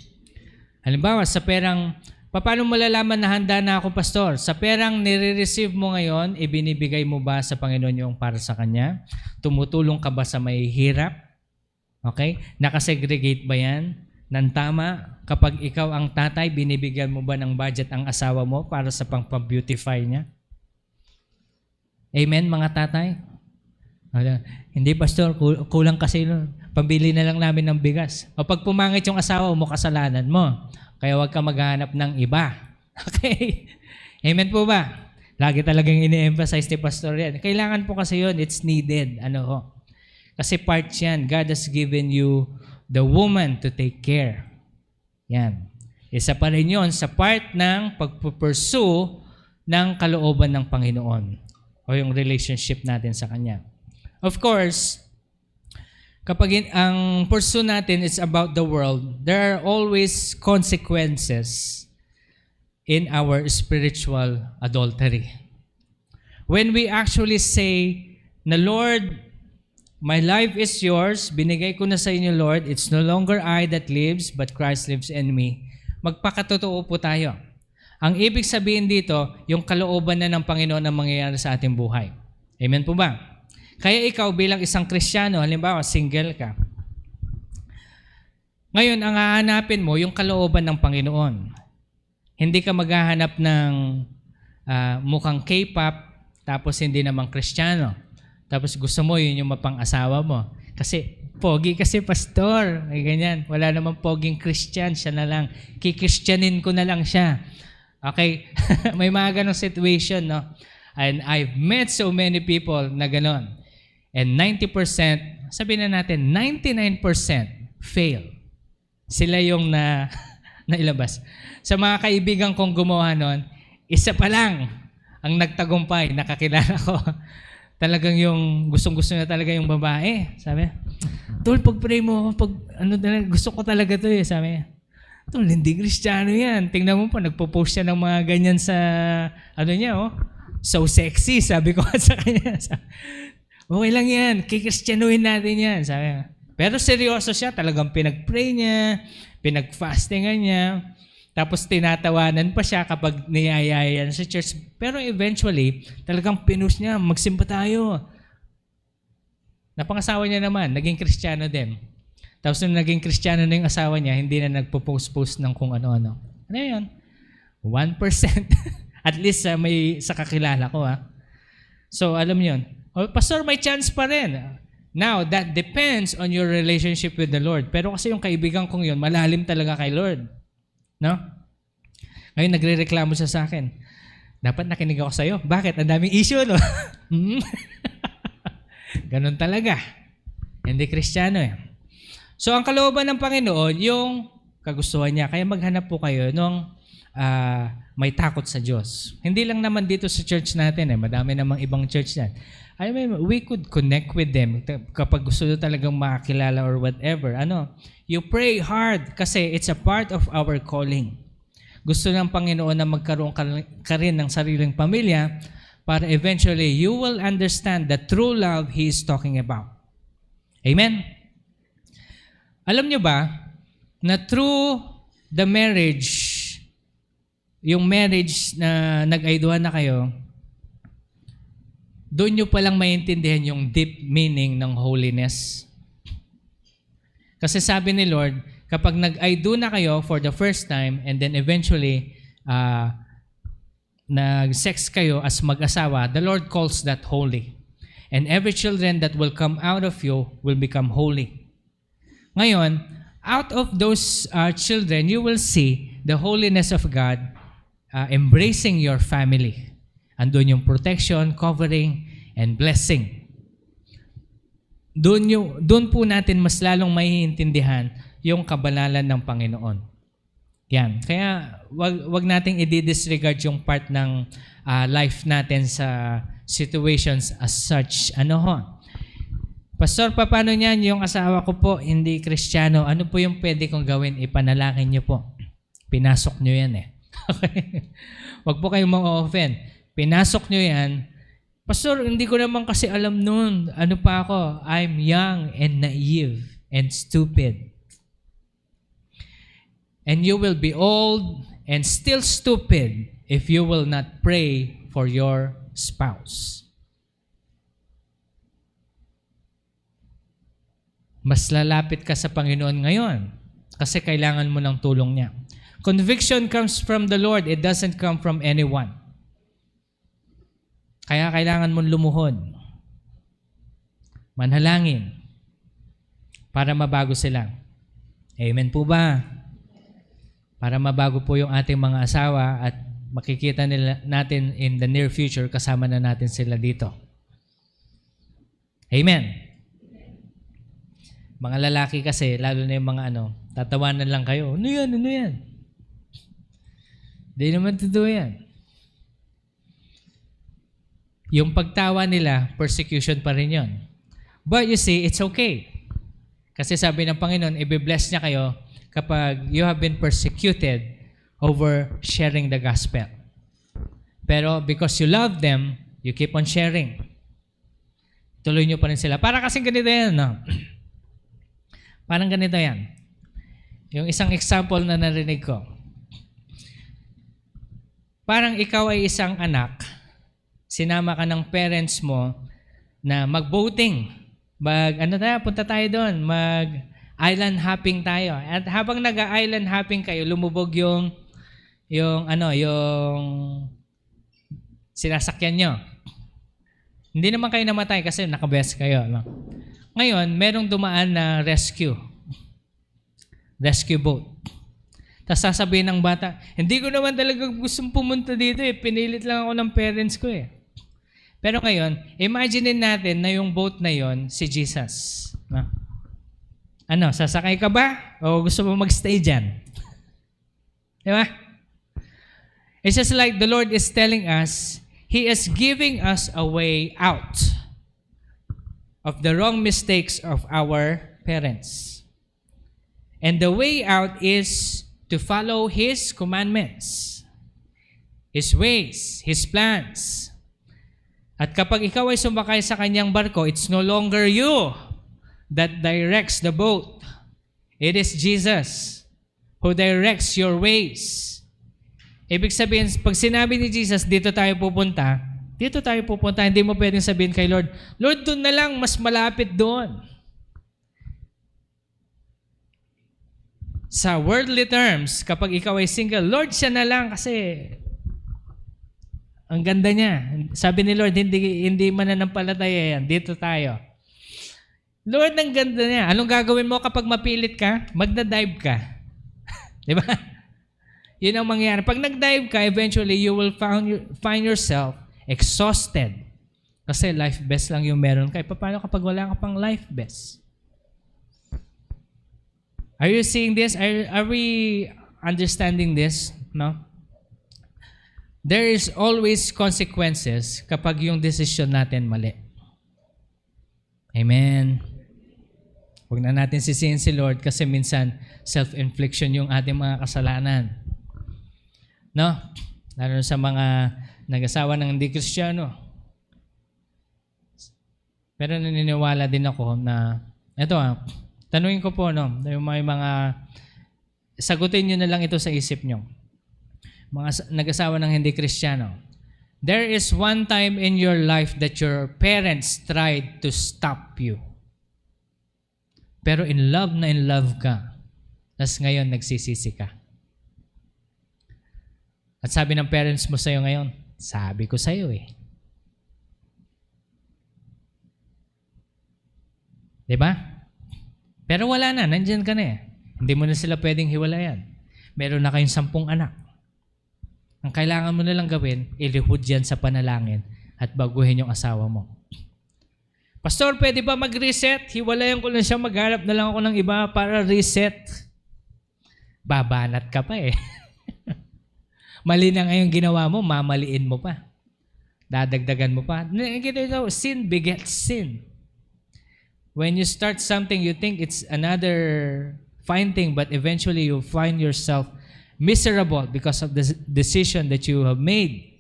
Halimbawa, sa perang, paano mo malalaman na handa na ako, pastor? Sa perang nire-receive mo ngayon, ibinibigay mo ba sa Panginoon yung para sa Kanya? Tumutulong ka ba sa may hirap? Okay? Nakasegregate ba yan? Nang tama, kapag ikaw ang tatay, binibigyan mo ba ng budget ang asawa mo para sa pang-beautify niya? Amen, mga tatay? Hindi, pastor, kulang kasi nun. Pambili na lang namin ng bigas. O pag pumangit yung asawa mo, kasalanan mo. Kaya huwag ka maghanap ng iba. Okay? Amen po ba? Lagi talagang ini-emphasize ni pastor yan. Kailangan po kasi yun, it's needed. Ano ho? Kasi part yan, God has given you the woman to take care. Yan. Isa pa rin yun sa part ng pagpupursue ng kalooban ng Panginoon o yung relationship natin sa Kanya. Of course, kapag ang pursue natin is about the world, there are always consequences in our spiritual adultery. When we actually say, na Lord, my life is yours, binigay ko na sa inyo, Lord, it's no longer I that lives, but Christ lives in me. Magpakatotoo po tayo. Ang ibig sabihin dito, yung kalooban na ng Panginoon ang mangyayari sa ating buhay. Amen po ba? Kaya ikaw bilang isang Kristiyano, halimbawa single ka. Ngayon, ang hahanapin mo, yung kalooban ng Panginoon. Hindi ka maghahanap ng mukhang K-pop, tapos hindi namang Kristiyano. Tapos gusto mo yun yung mapang-asawa mo. Kasi, pogi kasi pastor. Ay ganyan. Wala namang poging Christian. Siya na lang. Kikristiyanin ko na lang siya. Okay? May mga ganong situation, no? And I've met so many people na ganon. And 90%, sabihin na natin, 99% fail. Sila yung nailabas. Sa mga kaibigan kong gumawa nun, isa pa lang ang nagtagumpay, nakakilala ko. Talagang yung gustong-gusto na talaga yung babae. Sabi, Tol, pag-pray mo, gusto ko talaga to eh. Sabi, Tol, hindi Kristiyano yan. Tingnan mo po, nagpo-post siya ng mga ganyan sa, niya, oh. So sexy, sabi ko sa kanya. Okay lang yan, kikristiyanuhin natin yan. Sabi, pero seryoso siya, talagang pinag-pray niya, pinag-fastingan niya. Tapos tinatawanan pa siya kapag niyayaya sa church. Pero eventually, talagang pinush niya, magsimba tayo. Napangasawa niya naman, naging Kristiyano din. Tapos nung naging Kristiyano na yung asawa niya, hindi na nagpo-post-post ng kung ano-ano. Ano yun? 1%. At least may sa kakilala ko. So alam niyo yun. Oh, Pastor, may chance pa rin. Now, that depends on your relationship with the Lord. Pero kasi yung kaibigan kong yun, malalim talaga kay Lord. No? Ngayon, nagre-reklamo siya sa akin. Dapat nakinig ako sa'yo. Bakit? Ang daming issue, no? Ganun talaga. Hindi Kristiyano eh. So, ang kalooban ng Panginoon, yung kagustuhan niya. Kaya maghanap po kayo nung may takot sa Diyos. Hindi lang naman dito sa church natin eh. Madami namang ibang church yan. I mean, we could connect with them kapag gusto nyo talagang makakilala or whatever. You pray hard kasi it's a part of our calling. Gusto ng Panginoon na magkaroon ka rin ng sariling pamilya para eventually you will understand the true love He is talking about. Amen? Alam nyo ba na through the marriage, yung marriage na nag-aiduhan na kayo, doon nyo palang maintindihan yung deep meaning ng holiness. Kasi sabi ni Lord, kapag nag-I-do na kayo for the first time and then eventually nag-sex kayo as mag-asawa, the Lord calls that holy. And every children that will come out of you will become holy. Ngayon, out of those children, you will see the holiness of God embracing your family. Andun yung protection, covering, and blessing. Doon po natin mas lalong maiintindihan yung kabanalan ng Panginoon. Yan. Kaya wag nating i-disregard yung part ng life natin sa situations as such. Pastor, paano niyan? Yung asawa ko po, hindi Kristiyano. Ano po yung pwede kong gawin? Ipanalangin niyo po. Pinasok niyo yan eh. Wag po kayong ma-offend. Pinasok nyo yan. Pastor, hindi ko naman kasi alam nun. Ano pa ako? I'm young and naive and stupid. And you will be old and still stupid if you will not pray for your spouse. Mas lalapit ka sa Panginoon ngayon kasi kailangan mo ng tulong niya. Conviction comes from the Lord. It doesn't come from anyone. Kaya kailangan mong lumuhod. Manhalangin para mabago sila. Amen po ba? Para mabago po yung ating mga asawa at makikita natin in the near future, kasama na natin sila dito. Amen. Mga lalaki kasi, lalo na yung mga tatawanan lang kayo. Ano yan? Di naman totoo yan. Yung pagtawa nila, persecution pa rin yun. But you see, it's okay. Kasi sabi ng Panginoon, i-bless niya kayo kapag you have been persecuted over sharing the gospel. Pero because you love them, you keep on sharing. Tuloy nyo pa rin sila. Para kasing ganito yan, no? Parang ganito yan. Yung isang example na narinig ko. Parang ikaw ay isang anak, sinama ka ng parents mo na mag-boating. Punta tayo doon, mag-island hopping tayo. At habang nag-island hopping kayo, lumubog yung sinasakyan nyo. Hindi naman kayo namatay kasi nakabest kayo. No? Ngayon, merong dumaan na rescue boat. Tapos sasabihin ng bata, hindi ko naman talaga gustong pumunta dito eh. Pinilit lang ako ng parents ko eh. Pero ngayon, imaginein natin na yung boat na yon si Jesus. Sasakay ka ba? O gusto mo magstay dyan? Di ba? It's just like the Lord is telling us, He is giving us a way out of the wrong mistakes of our parents. And the way out is to follow His commandments, His ways, His plans. At kapag ikaw ay sumakay sa kanyang barko, it's no longer you that directs the boat. It is Jesus who directs your ways. Ibig sabihin, pag sinabi ni Jesus, dito tayo pupunta, hindi mo pwedeng sabihin kay Lord, Lord, doon na lang, mas malapit doon. Sa worldly terms, kapag ikaw ay single, Lord, siya na lang kasi ang ganda niya. Sabi ni Lord, hindi mananampalataya yan. Dito tayo. Lord, ang ganda niya. Anong gagawin mo kapag mapilit ka? Magda-dive ka. Di ba? Yun ang mangyayari. Pag nag-dive ka, eventually, you will find yourself exhausted. Kasi life best lang yung meron ka. Paano kapag wala ka pang life best? Are you seeing this? Are we understanding this? No? There is always consequences kapag yung decision natin mali. Amen. Huwag na natin sisihin si Lord kasi minsan self-infliction yung ating mga kasalanan. No? Lalo sa mga nag-asawa ng hindi Kristiyano. Pero naniniwala din ako na, tanungin ko po, yung may mga, sagutin nyo na lang ito sa isip nyo. Mga nag-asawa ng hindi Kristiyano. There is one time in your life that your parents tried to stop you. Pero in love ka. Tapos ngayon, nagsisisi ka. At sabi ng parents mo sa'yo ngayon, sabi ko sa'yo eh. Diba? Pero wala na, nandyan ka na eh. Hindi mo na sila pwedeng hiwalayan. Meron na kayong 10 anak. Ang kailangan mo na lang gawin, ilihod yan sa panalangin at baguhin yung asawa mo. Pastor, pwede ba mag-reset? Hiwalayan ko lang siya, maghanap na lang ako ng iba para reset. Babanat ka pa eh. Mali na ngayong ginawa mo, mamaliin mo pa. Dadagdagan mo pa. Sin begets sin. When you start something, you think it's another fine thing, but eventually you find yourself miserable because of the decision that you have made.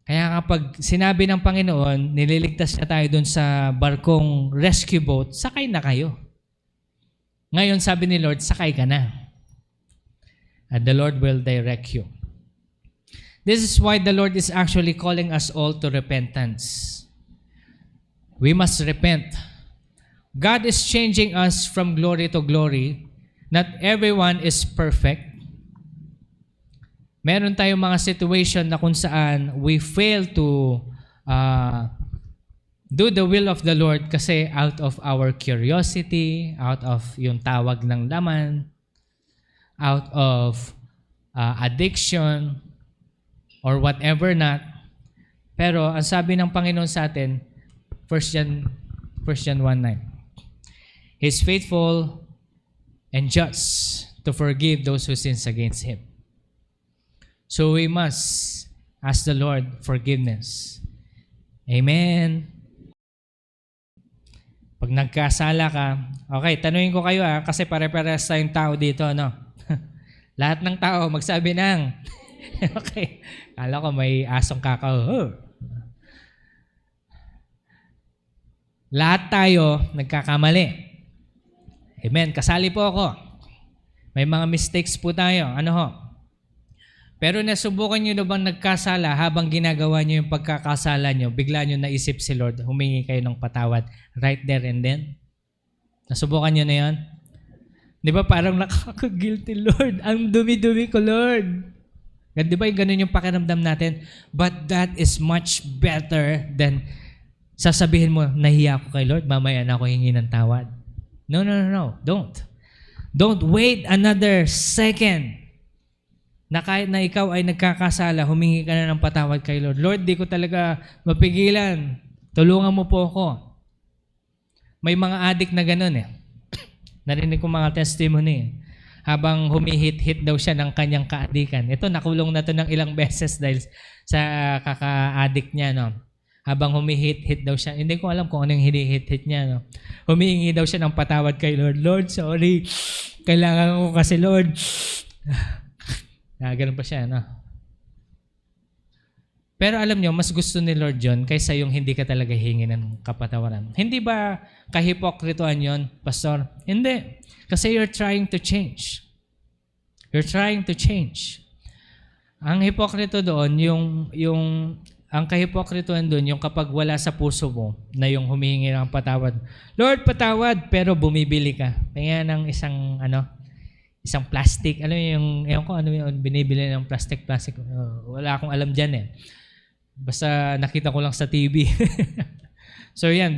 Kaya kapag sinabi ng Panginoon, nililigtas na tayo dun sa barkong rescue boat, sakay na kayo. Ngayon sabi ni Lord, sakay ka na. And the Lord will direct you. This is why the Lord is actually calling us all to repentance. We must repent. God is changing us from glory to glory. Not everyone is perfect. Meron tayong mga situation na kung saan we fail to do the will of the Lord kasi out of our curiosity, out of yung tawag ng laman, out of addiction, or whatever not. Pero ang sabi ng Panginoon sa atin, 1 John 1:9, He's faithful and just to forgive those who sins against Him. So we must ask the Lord forgiveness. Amen. Pag nagkasala ka, okay, tanungin ko kayo kasi pare-parehas tayong tao dito, no? Lahat ng tao magsabi ng, okay, kala ko may asong kakao. Lahat tayo nagkakamali. Amen. Kasali po ako. May mga mistakes po tayo. Ano ho? Pero nasubukan nyo na bang nagkasala habang ginagawa nyo yung pagkakasala nyo, bigla nyo naisip si Lord, humingi kayo ng patawad right there and then? Nasubukan nyo na yan? Di ba parang nakaka-guilty, Lord? Ang dumi-dumi ko, Lord. Di ba yung ganun yung pakiramdam natin? But that is much better than sasabihin mo, nahiya ako kay Lord, mamaya na ako hingi ng tawad. No. Don't. Don't wait another second na kahit na ikaw ay nagkakasala, humingi ka na ng patawad kay Lord. Lord, di ko talaga mapigilan. Tulungan mo po ako. May mga addict na ganun eh. Narinig ko mga testimony. Habang humihit-hit daw siya ng kanyang kaadikan. Ito, nakulong na to ng ilang beses dahil sa kaka-addict niya, no? Habang humihit-hit daw siya. Hindi ko alam kung anong hinihit-hit niya, no? Humihingi daw siya ng patawad kay Lord. Lord, sorry. Kailangan ko kasi, Lord. Ganun pa siya, no? Pero alam nyo, mas gusto ni Lord John kaysa yung hindi ka talaga hingi ng kapatawaran. Hindi ba kahipokrituan yon, Pastor? Hindi. Kasi you're trying to change. You're trying to change. Ang hipokrito doon, ang kahipokritoan doon, yung kapag wala sa puso mo na yung humihingi ng patawad. Lord, patawad, pero bumibili ka. Kaya ng isang plastic, ewan ko ano yung binibili ng plastic. Wala akong alam dyan eh. Basta nakita ko lang sa TV. So yan,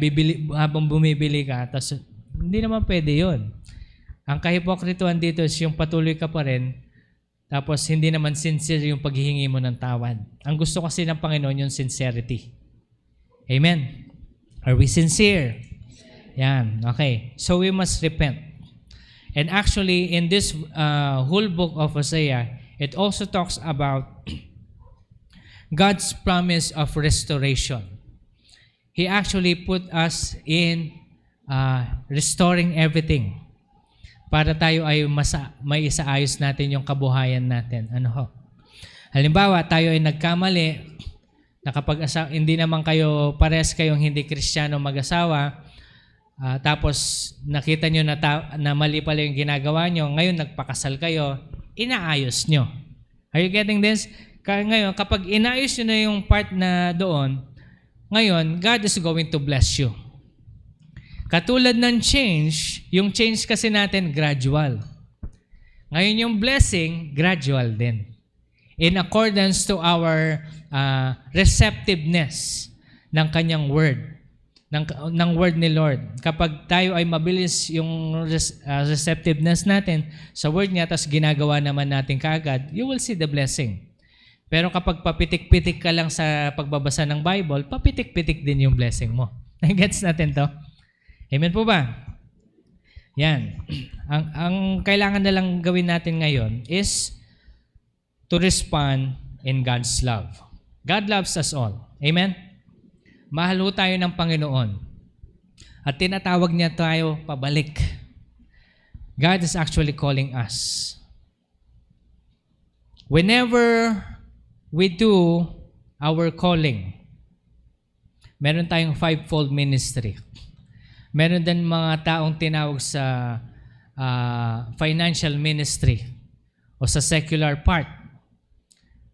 habang bumibili ka, tapos hindi naman pwede yun. Ang kahipokritoan dito is yung patuloy ka pa rin, tapos hindi naman sincere yung paghihingi mo ng tawad. Ang gusto kasi ng Panginoon yung sincerity. Amen? Are we sincere? Yan, okay. So we must repent. And actually, in this whole book of Hosea, it also talks about God's promise of restoration. He actually put us in restoring everything para tayo ay may isaayos natin yung kabuhayan natin. Halimbawa, tayo ay nagkamali na kapag hindi naman kayo pares kayong hindi Kristiyano mag-asawa, tapos nakita nyo na mali pala yung ginagawa nyo, ngayon nagpakasal kayo, inaayos nyo. Are you getting this? Ngayon, kapag inaayos nyo na yung part na doon, ngayon, God is going to bless you. Katulad ng change, yung change kasi natin gradual. Ngayon yung blessing, gradual din. In accordance to our receptiveness ng kanyang word, ng word ni Lord. Kapag tayo ay mabilis yung receptiveness natin sa word niya, tapos ginagawa naman natin kaagad, you will see the blessing. Pero kapag papitik-pitik ka lang sa pagbabasa ng Bible, papitik-pitik din yung blessing mo. Gets natin to? Amen po ba? Yan. Ang kailangan na lang gawin natin ngayon is to respond in God's love. God loves us all. Amen? Mahal ho tayo ng Panginoon. At tinatawag niya tayo pabalik. God is actually calling us. Whenever we do our calling, meron tayong fivefold ministry. Meron din mga taong tinawag sa financial ministry o sa secular part.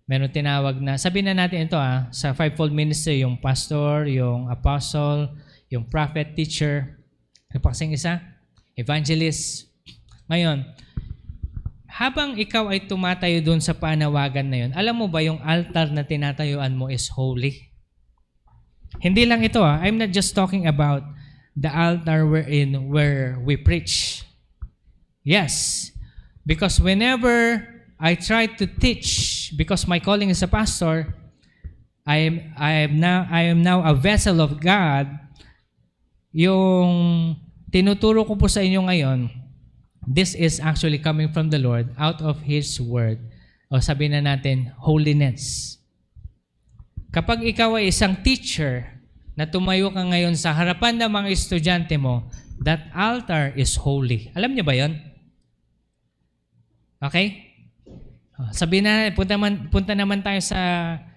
Meron tinawag na, sabihin na natin ito sa fivefold ministry, yung pastor, yung apostle, yung prophet, teacher, ano pa kasing isa? Evangelist. Ngayon, habang ikaw ay tumatayo doon sa panawagan na yun, alam mo ba yung altar na tinatayuan mo is holy? Hindi lang ito I'm not just talking about the altar where we preach. Yes, because whenever I try to teach, because my calling as a pastor, I am now a vessel of God. Yung tinuturo ko po sa inyo ngayon, this is actually coming from the Lord out of His Word. O sabihin na natin, holiness. Kapag ikaw ay isang teacher na tumayo ka ngayon sa harapan ng mga estudyante mo, that altar is holy. Alam niyo ba yon? Okay? Sabihin na, punta naman tayo sa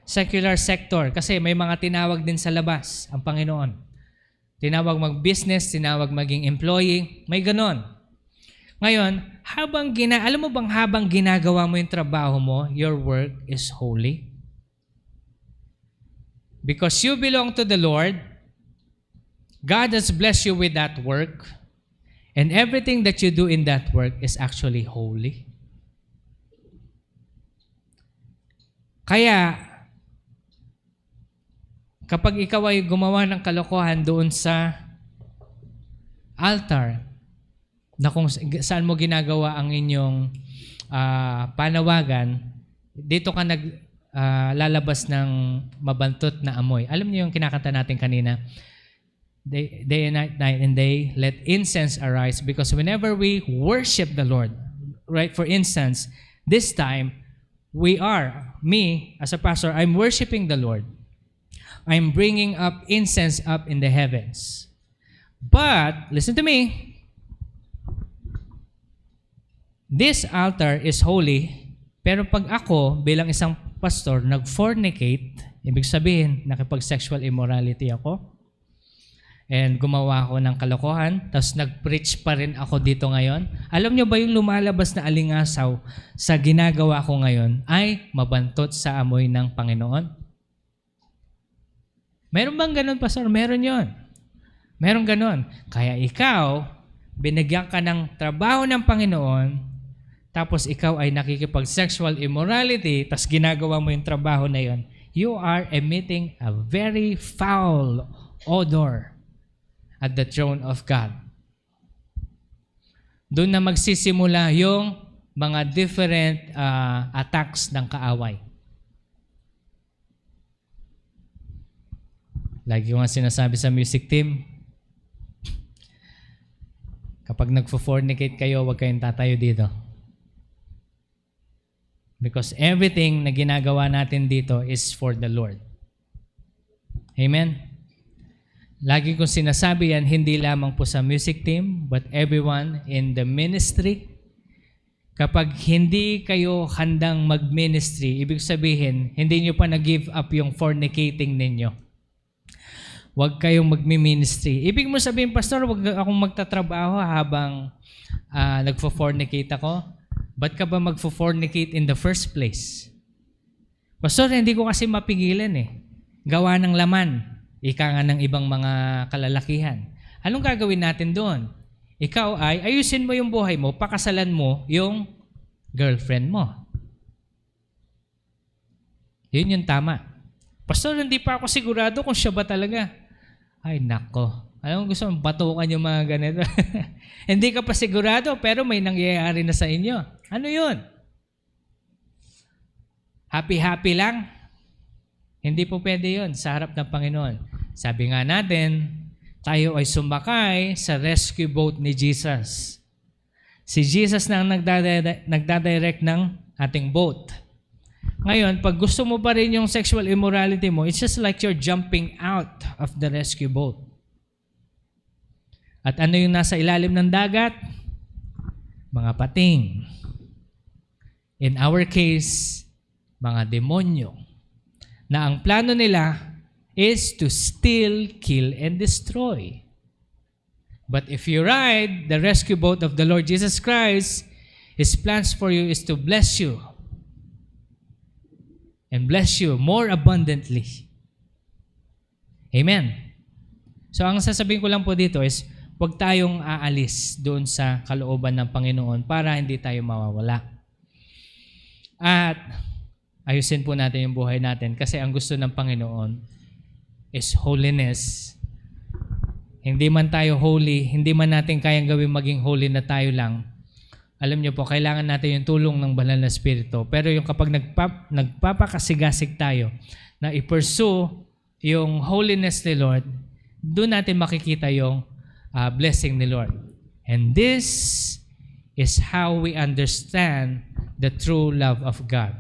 secular sector kasi may mga tinawag din sa labas ang Panginoon. Tinawag mag-business, tinawag maging employee, may ganon. Ngayon, alam mo bang habang ginagawa mo yung trabaho mo, your work is holy? Because you belong to the Lord, God has blessed you with that work, and everything that you do in that work is actually holy. Kaya, kapag ikaw ay gumawa ng kalokohan doon sa altar, na kung saan mo ginagawa ang inyong panawagan, dito ka lalabas ng mabantot na amoy. Alam niyo yung kinakanta natin kanina, day and night and day, let incense arise, because whenever we worship the Lord, right, for instance, this time, me as a pastor, I'm worshiping the Lord. I'm bringing up incense up in the heavens. But, listen to me, this altar is holy, pero pag ako bilang isang pastor nag-fornicate, ibig sabihin nakipag-sexual immorality ako, and gumawa ako ng kalokohan, tapos nag-preach pa rin ako dito ngayon. Alam nyo ba yung lumalabas na alingasaw sa ginagawa ko ngayon ay mabantot sa amoy ng Panginoon? Meron bang ganun, Pastor? Meron yon. Meron ganun. Kaya ikaw, binigyan ka ng trabaho ng Panginoon, tapos ikaw ay nakikipag-sexual immorality, tapos ginagawa mo yung trabaho na yon, you are emitting a very foul odor at the throne of God. Doon na magsisimula yung mga different attacks ng kaaway. Lagi ko nga sinasabi sa music team, kapag nagfo-fornicate kayo, huwag kayong tatayo dito. Because everything na ginagawa natin dito is for the Lord. Amen? Lagi kong sinasabi yan, hindi lamang po sa music team, but everyone in the ministry. Kapag hindi kayo handang mag-ministry, ibig sabihin, hindi nyo pa na-give up yung fornicating ninyo. Huwag kayong mag-ministry. Ibig mo sabihin, Pastor, huwag akong magtatrabaho habang nagfo-fornicate ako. Ba't ka ba magfo-fornicate in the first place? Pastor, hindi ko kasi mapigilan eh. Gawa ng laman. Ika nga ng ibang mga kalalakihan. Anong gagawin natin doon? Ikaw ay ayusin mo yung buhay mo, pakasalan mo yung girlfriend mo. Yun yung tama. Pastor, hindi pa ako sigurado kung siya ba talaga. Ay, nako. Alam mo, gusto mong batukan yung mga ganito. Hindi ka pa sigurado, pero may nangyayari na sa inyo. Ano yun? Happy-happy lang? Hindi po pwede yun sa harap ng Panginoon. Sabi nga natin, tayo ay sumakay sa rescue boat ni Jesus. Si Jesus na ang nagdadirect ng ating boat. Ngayon, pag gusto mo pa rin yung sexual immorality mo, it's just like you're jumping out of the rescue boat. At ano yung nasa ilalim ng dagat? Mga pating. In our case, mga demonyo. Na ang plano nila is to steal, kill, and destroy. But if you ride the rescue boat of the Lord Jesus Christ, His plans for you is to bless you. And bless you more abundantly. Amen. So ang sasabihin ko lang po dito is, huwag tayong aalis doon sa kalooban ng Panginoon para hindi tayo mawawala. At ayusin po natin yung buhay natin kasi ang gusto ng Panginoon is holiness. Hindi man tayo holy, hindi man natin kayang gawin maging holy na tayo lang. Alam niyo po, kailangan natin yung tulong ng Banal na Espiritu. Pero yung kapag nagpapakasigasig tayo na i-pursue yung holiness ni Lord, doon natin makikita yung blessing ni Lord. And this is how we understand the true love of God.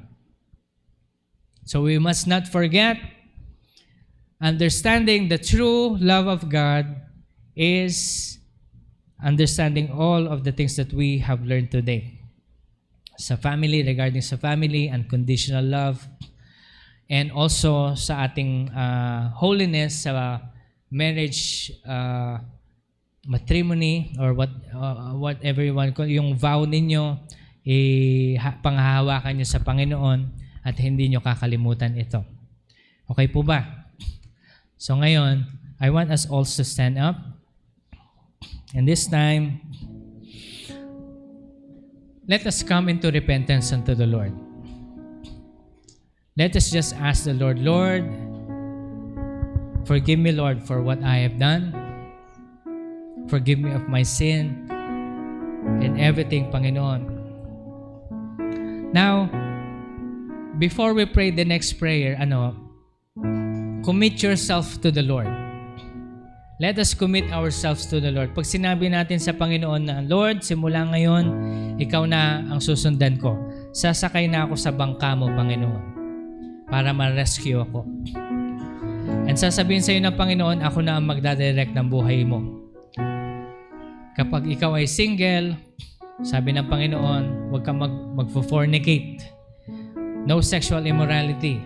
So we must not forget, understanding the true love of God is understanding all of the things that we have learned today. Sa family, regarding sa family, unconditional love, and also sa ating holiness, sa marriage, matrimony, or whatever you want, yung vow ninyo, panghahawakan nyo sa Panginoon at hindi nyo kakalimutan ito. Okay po ba? So ngayon, I want us all to stand up. And this time, let us come into repentance unto the Lord. Let us just ask the Lord, Lord, forgive me, Lord, for what I have done. Forgive me of my sin and everything, Panginoon. Now, before we pray the next prayer, commit yourself to the Lord. Let us commit ourselves to the Lord. Pag sinabi natin sa Panginoon na, Lord, simula ngayon, Ikaw na ang susundan ko. Sasakay na ako sa bangka mo, Panginoon, para ma-rescue ako. And sasabihin sa iyo ng Panginoon, ako na ang magdadirect ng buhay mo. Kapag ikaw ay single, sabi ng Panginoon, huwag kang mag-fornicate. No sexual immorality.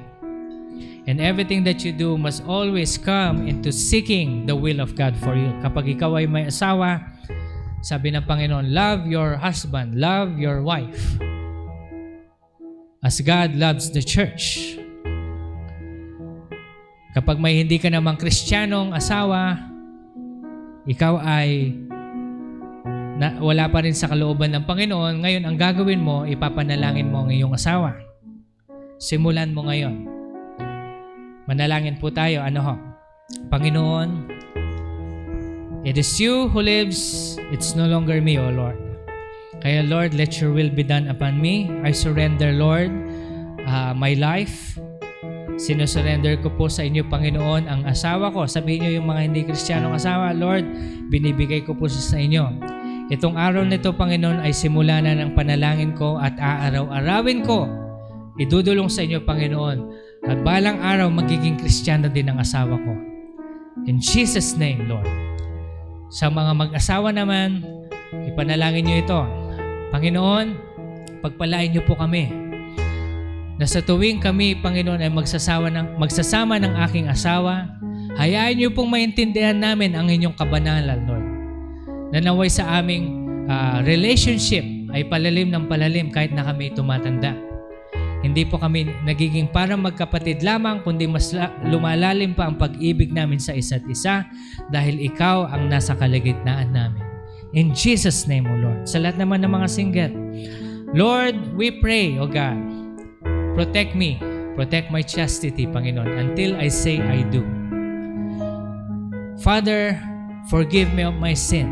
And everything that you do must always come into seeking the will of God for you. Kapag ikaw ay may asawa, sabi ng Panginoon, love your husband, love your wife, as God loves the church. Kapag may hindi ka namang Kristiyanong asawa, ikaw ay wala pa rin sa kalooban ng Panginoon, ngayon ang gagawin mo, ipapanalangin mo ang iyong asawa. Simulan mo ngayon. Manalangin po tayo. Ano ho? Panginoon, it is you who lives. It's no longer me, O Lord. Kaya Lord, let your will be done upon me. I surrender, Lord, my life. Sinusurrender ko po sa inyo, Panginoon, ang asawa ko. Sabihin niyo yung mga hindi Kristiyanong asawa, Lord, binibigay ko po sa inyo. Itong araw nito, Panginoon, ay simula na ng panalangin ko at aaraw-arawin ko. Idudulong sa inyo, Panginoon. At balang araw, magiging Kristiyano din ang asawa ko. In Jesus' name, Lord. Sa mga mag-asawa naman, ipanalangin niyo ito. Panginoon, pagpalain niyo po kami. Na sa tuwing kami, Panginoon, ay magsasama ng aking asawa, hayaan niyo pong maintindihan namin ang inyong kabanalan, Lord. Na naway sa aming relationship ay palalim ng palalim kahit na kami tumatanda. Hindi po kami nagiging parang magkapatid lamang, kundi mas lumalalim pa ang pag-ibig namin sa isa't isa dahil ikaw ang nasa kalagitnaan namin. In Jesus' name, O Lord. Sa lahat naman ng mga single, Lord, we pray, O God, protect me, protect my chastity, Panginoon, until I say I do. Father, forgive me of my sin.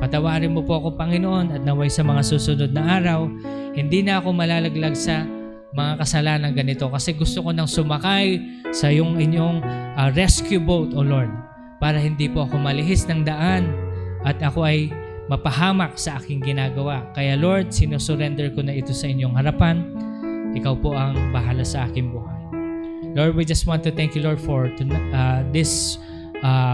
Patawarin mo po ako, Panginoon, at naway sa mga susunod na araw, hindi na ako malalaglag sa mga kasalanan ganito kasi gusto ko nang sumakay sa inyong rescue boat, O Lord, para hindi po ako malihis ng daan at ako ay mapahamak sa aking ginagawa. Kaya Lord, sinusurrender ko na ito sa inyong harapan. Ikaw po ang bahala sa aking buhay. Lord, we just want to thank you, Lord, for this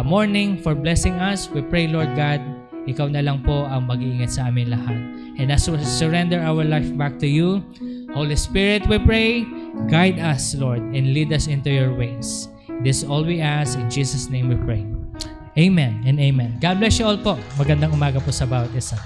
morning, for blessing us. We pray, Lord God, ikaw na lang po ang mag-iingat sa amin lahat. And as we surrender our life back to you, Holy Spirit, we pray, guide us, Lord, and lead us into your ways. This all we ask. In Jesus' name we pray. Amen and amen. God bless you all po. Magandang umaga po sa bawat isa.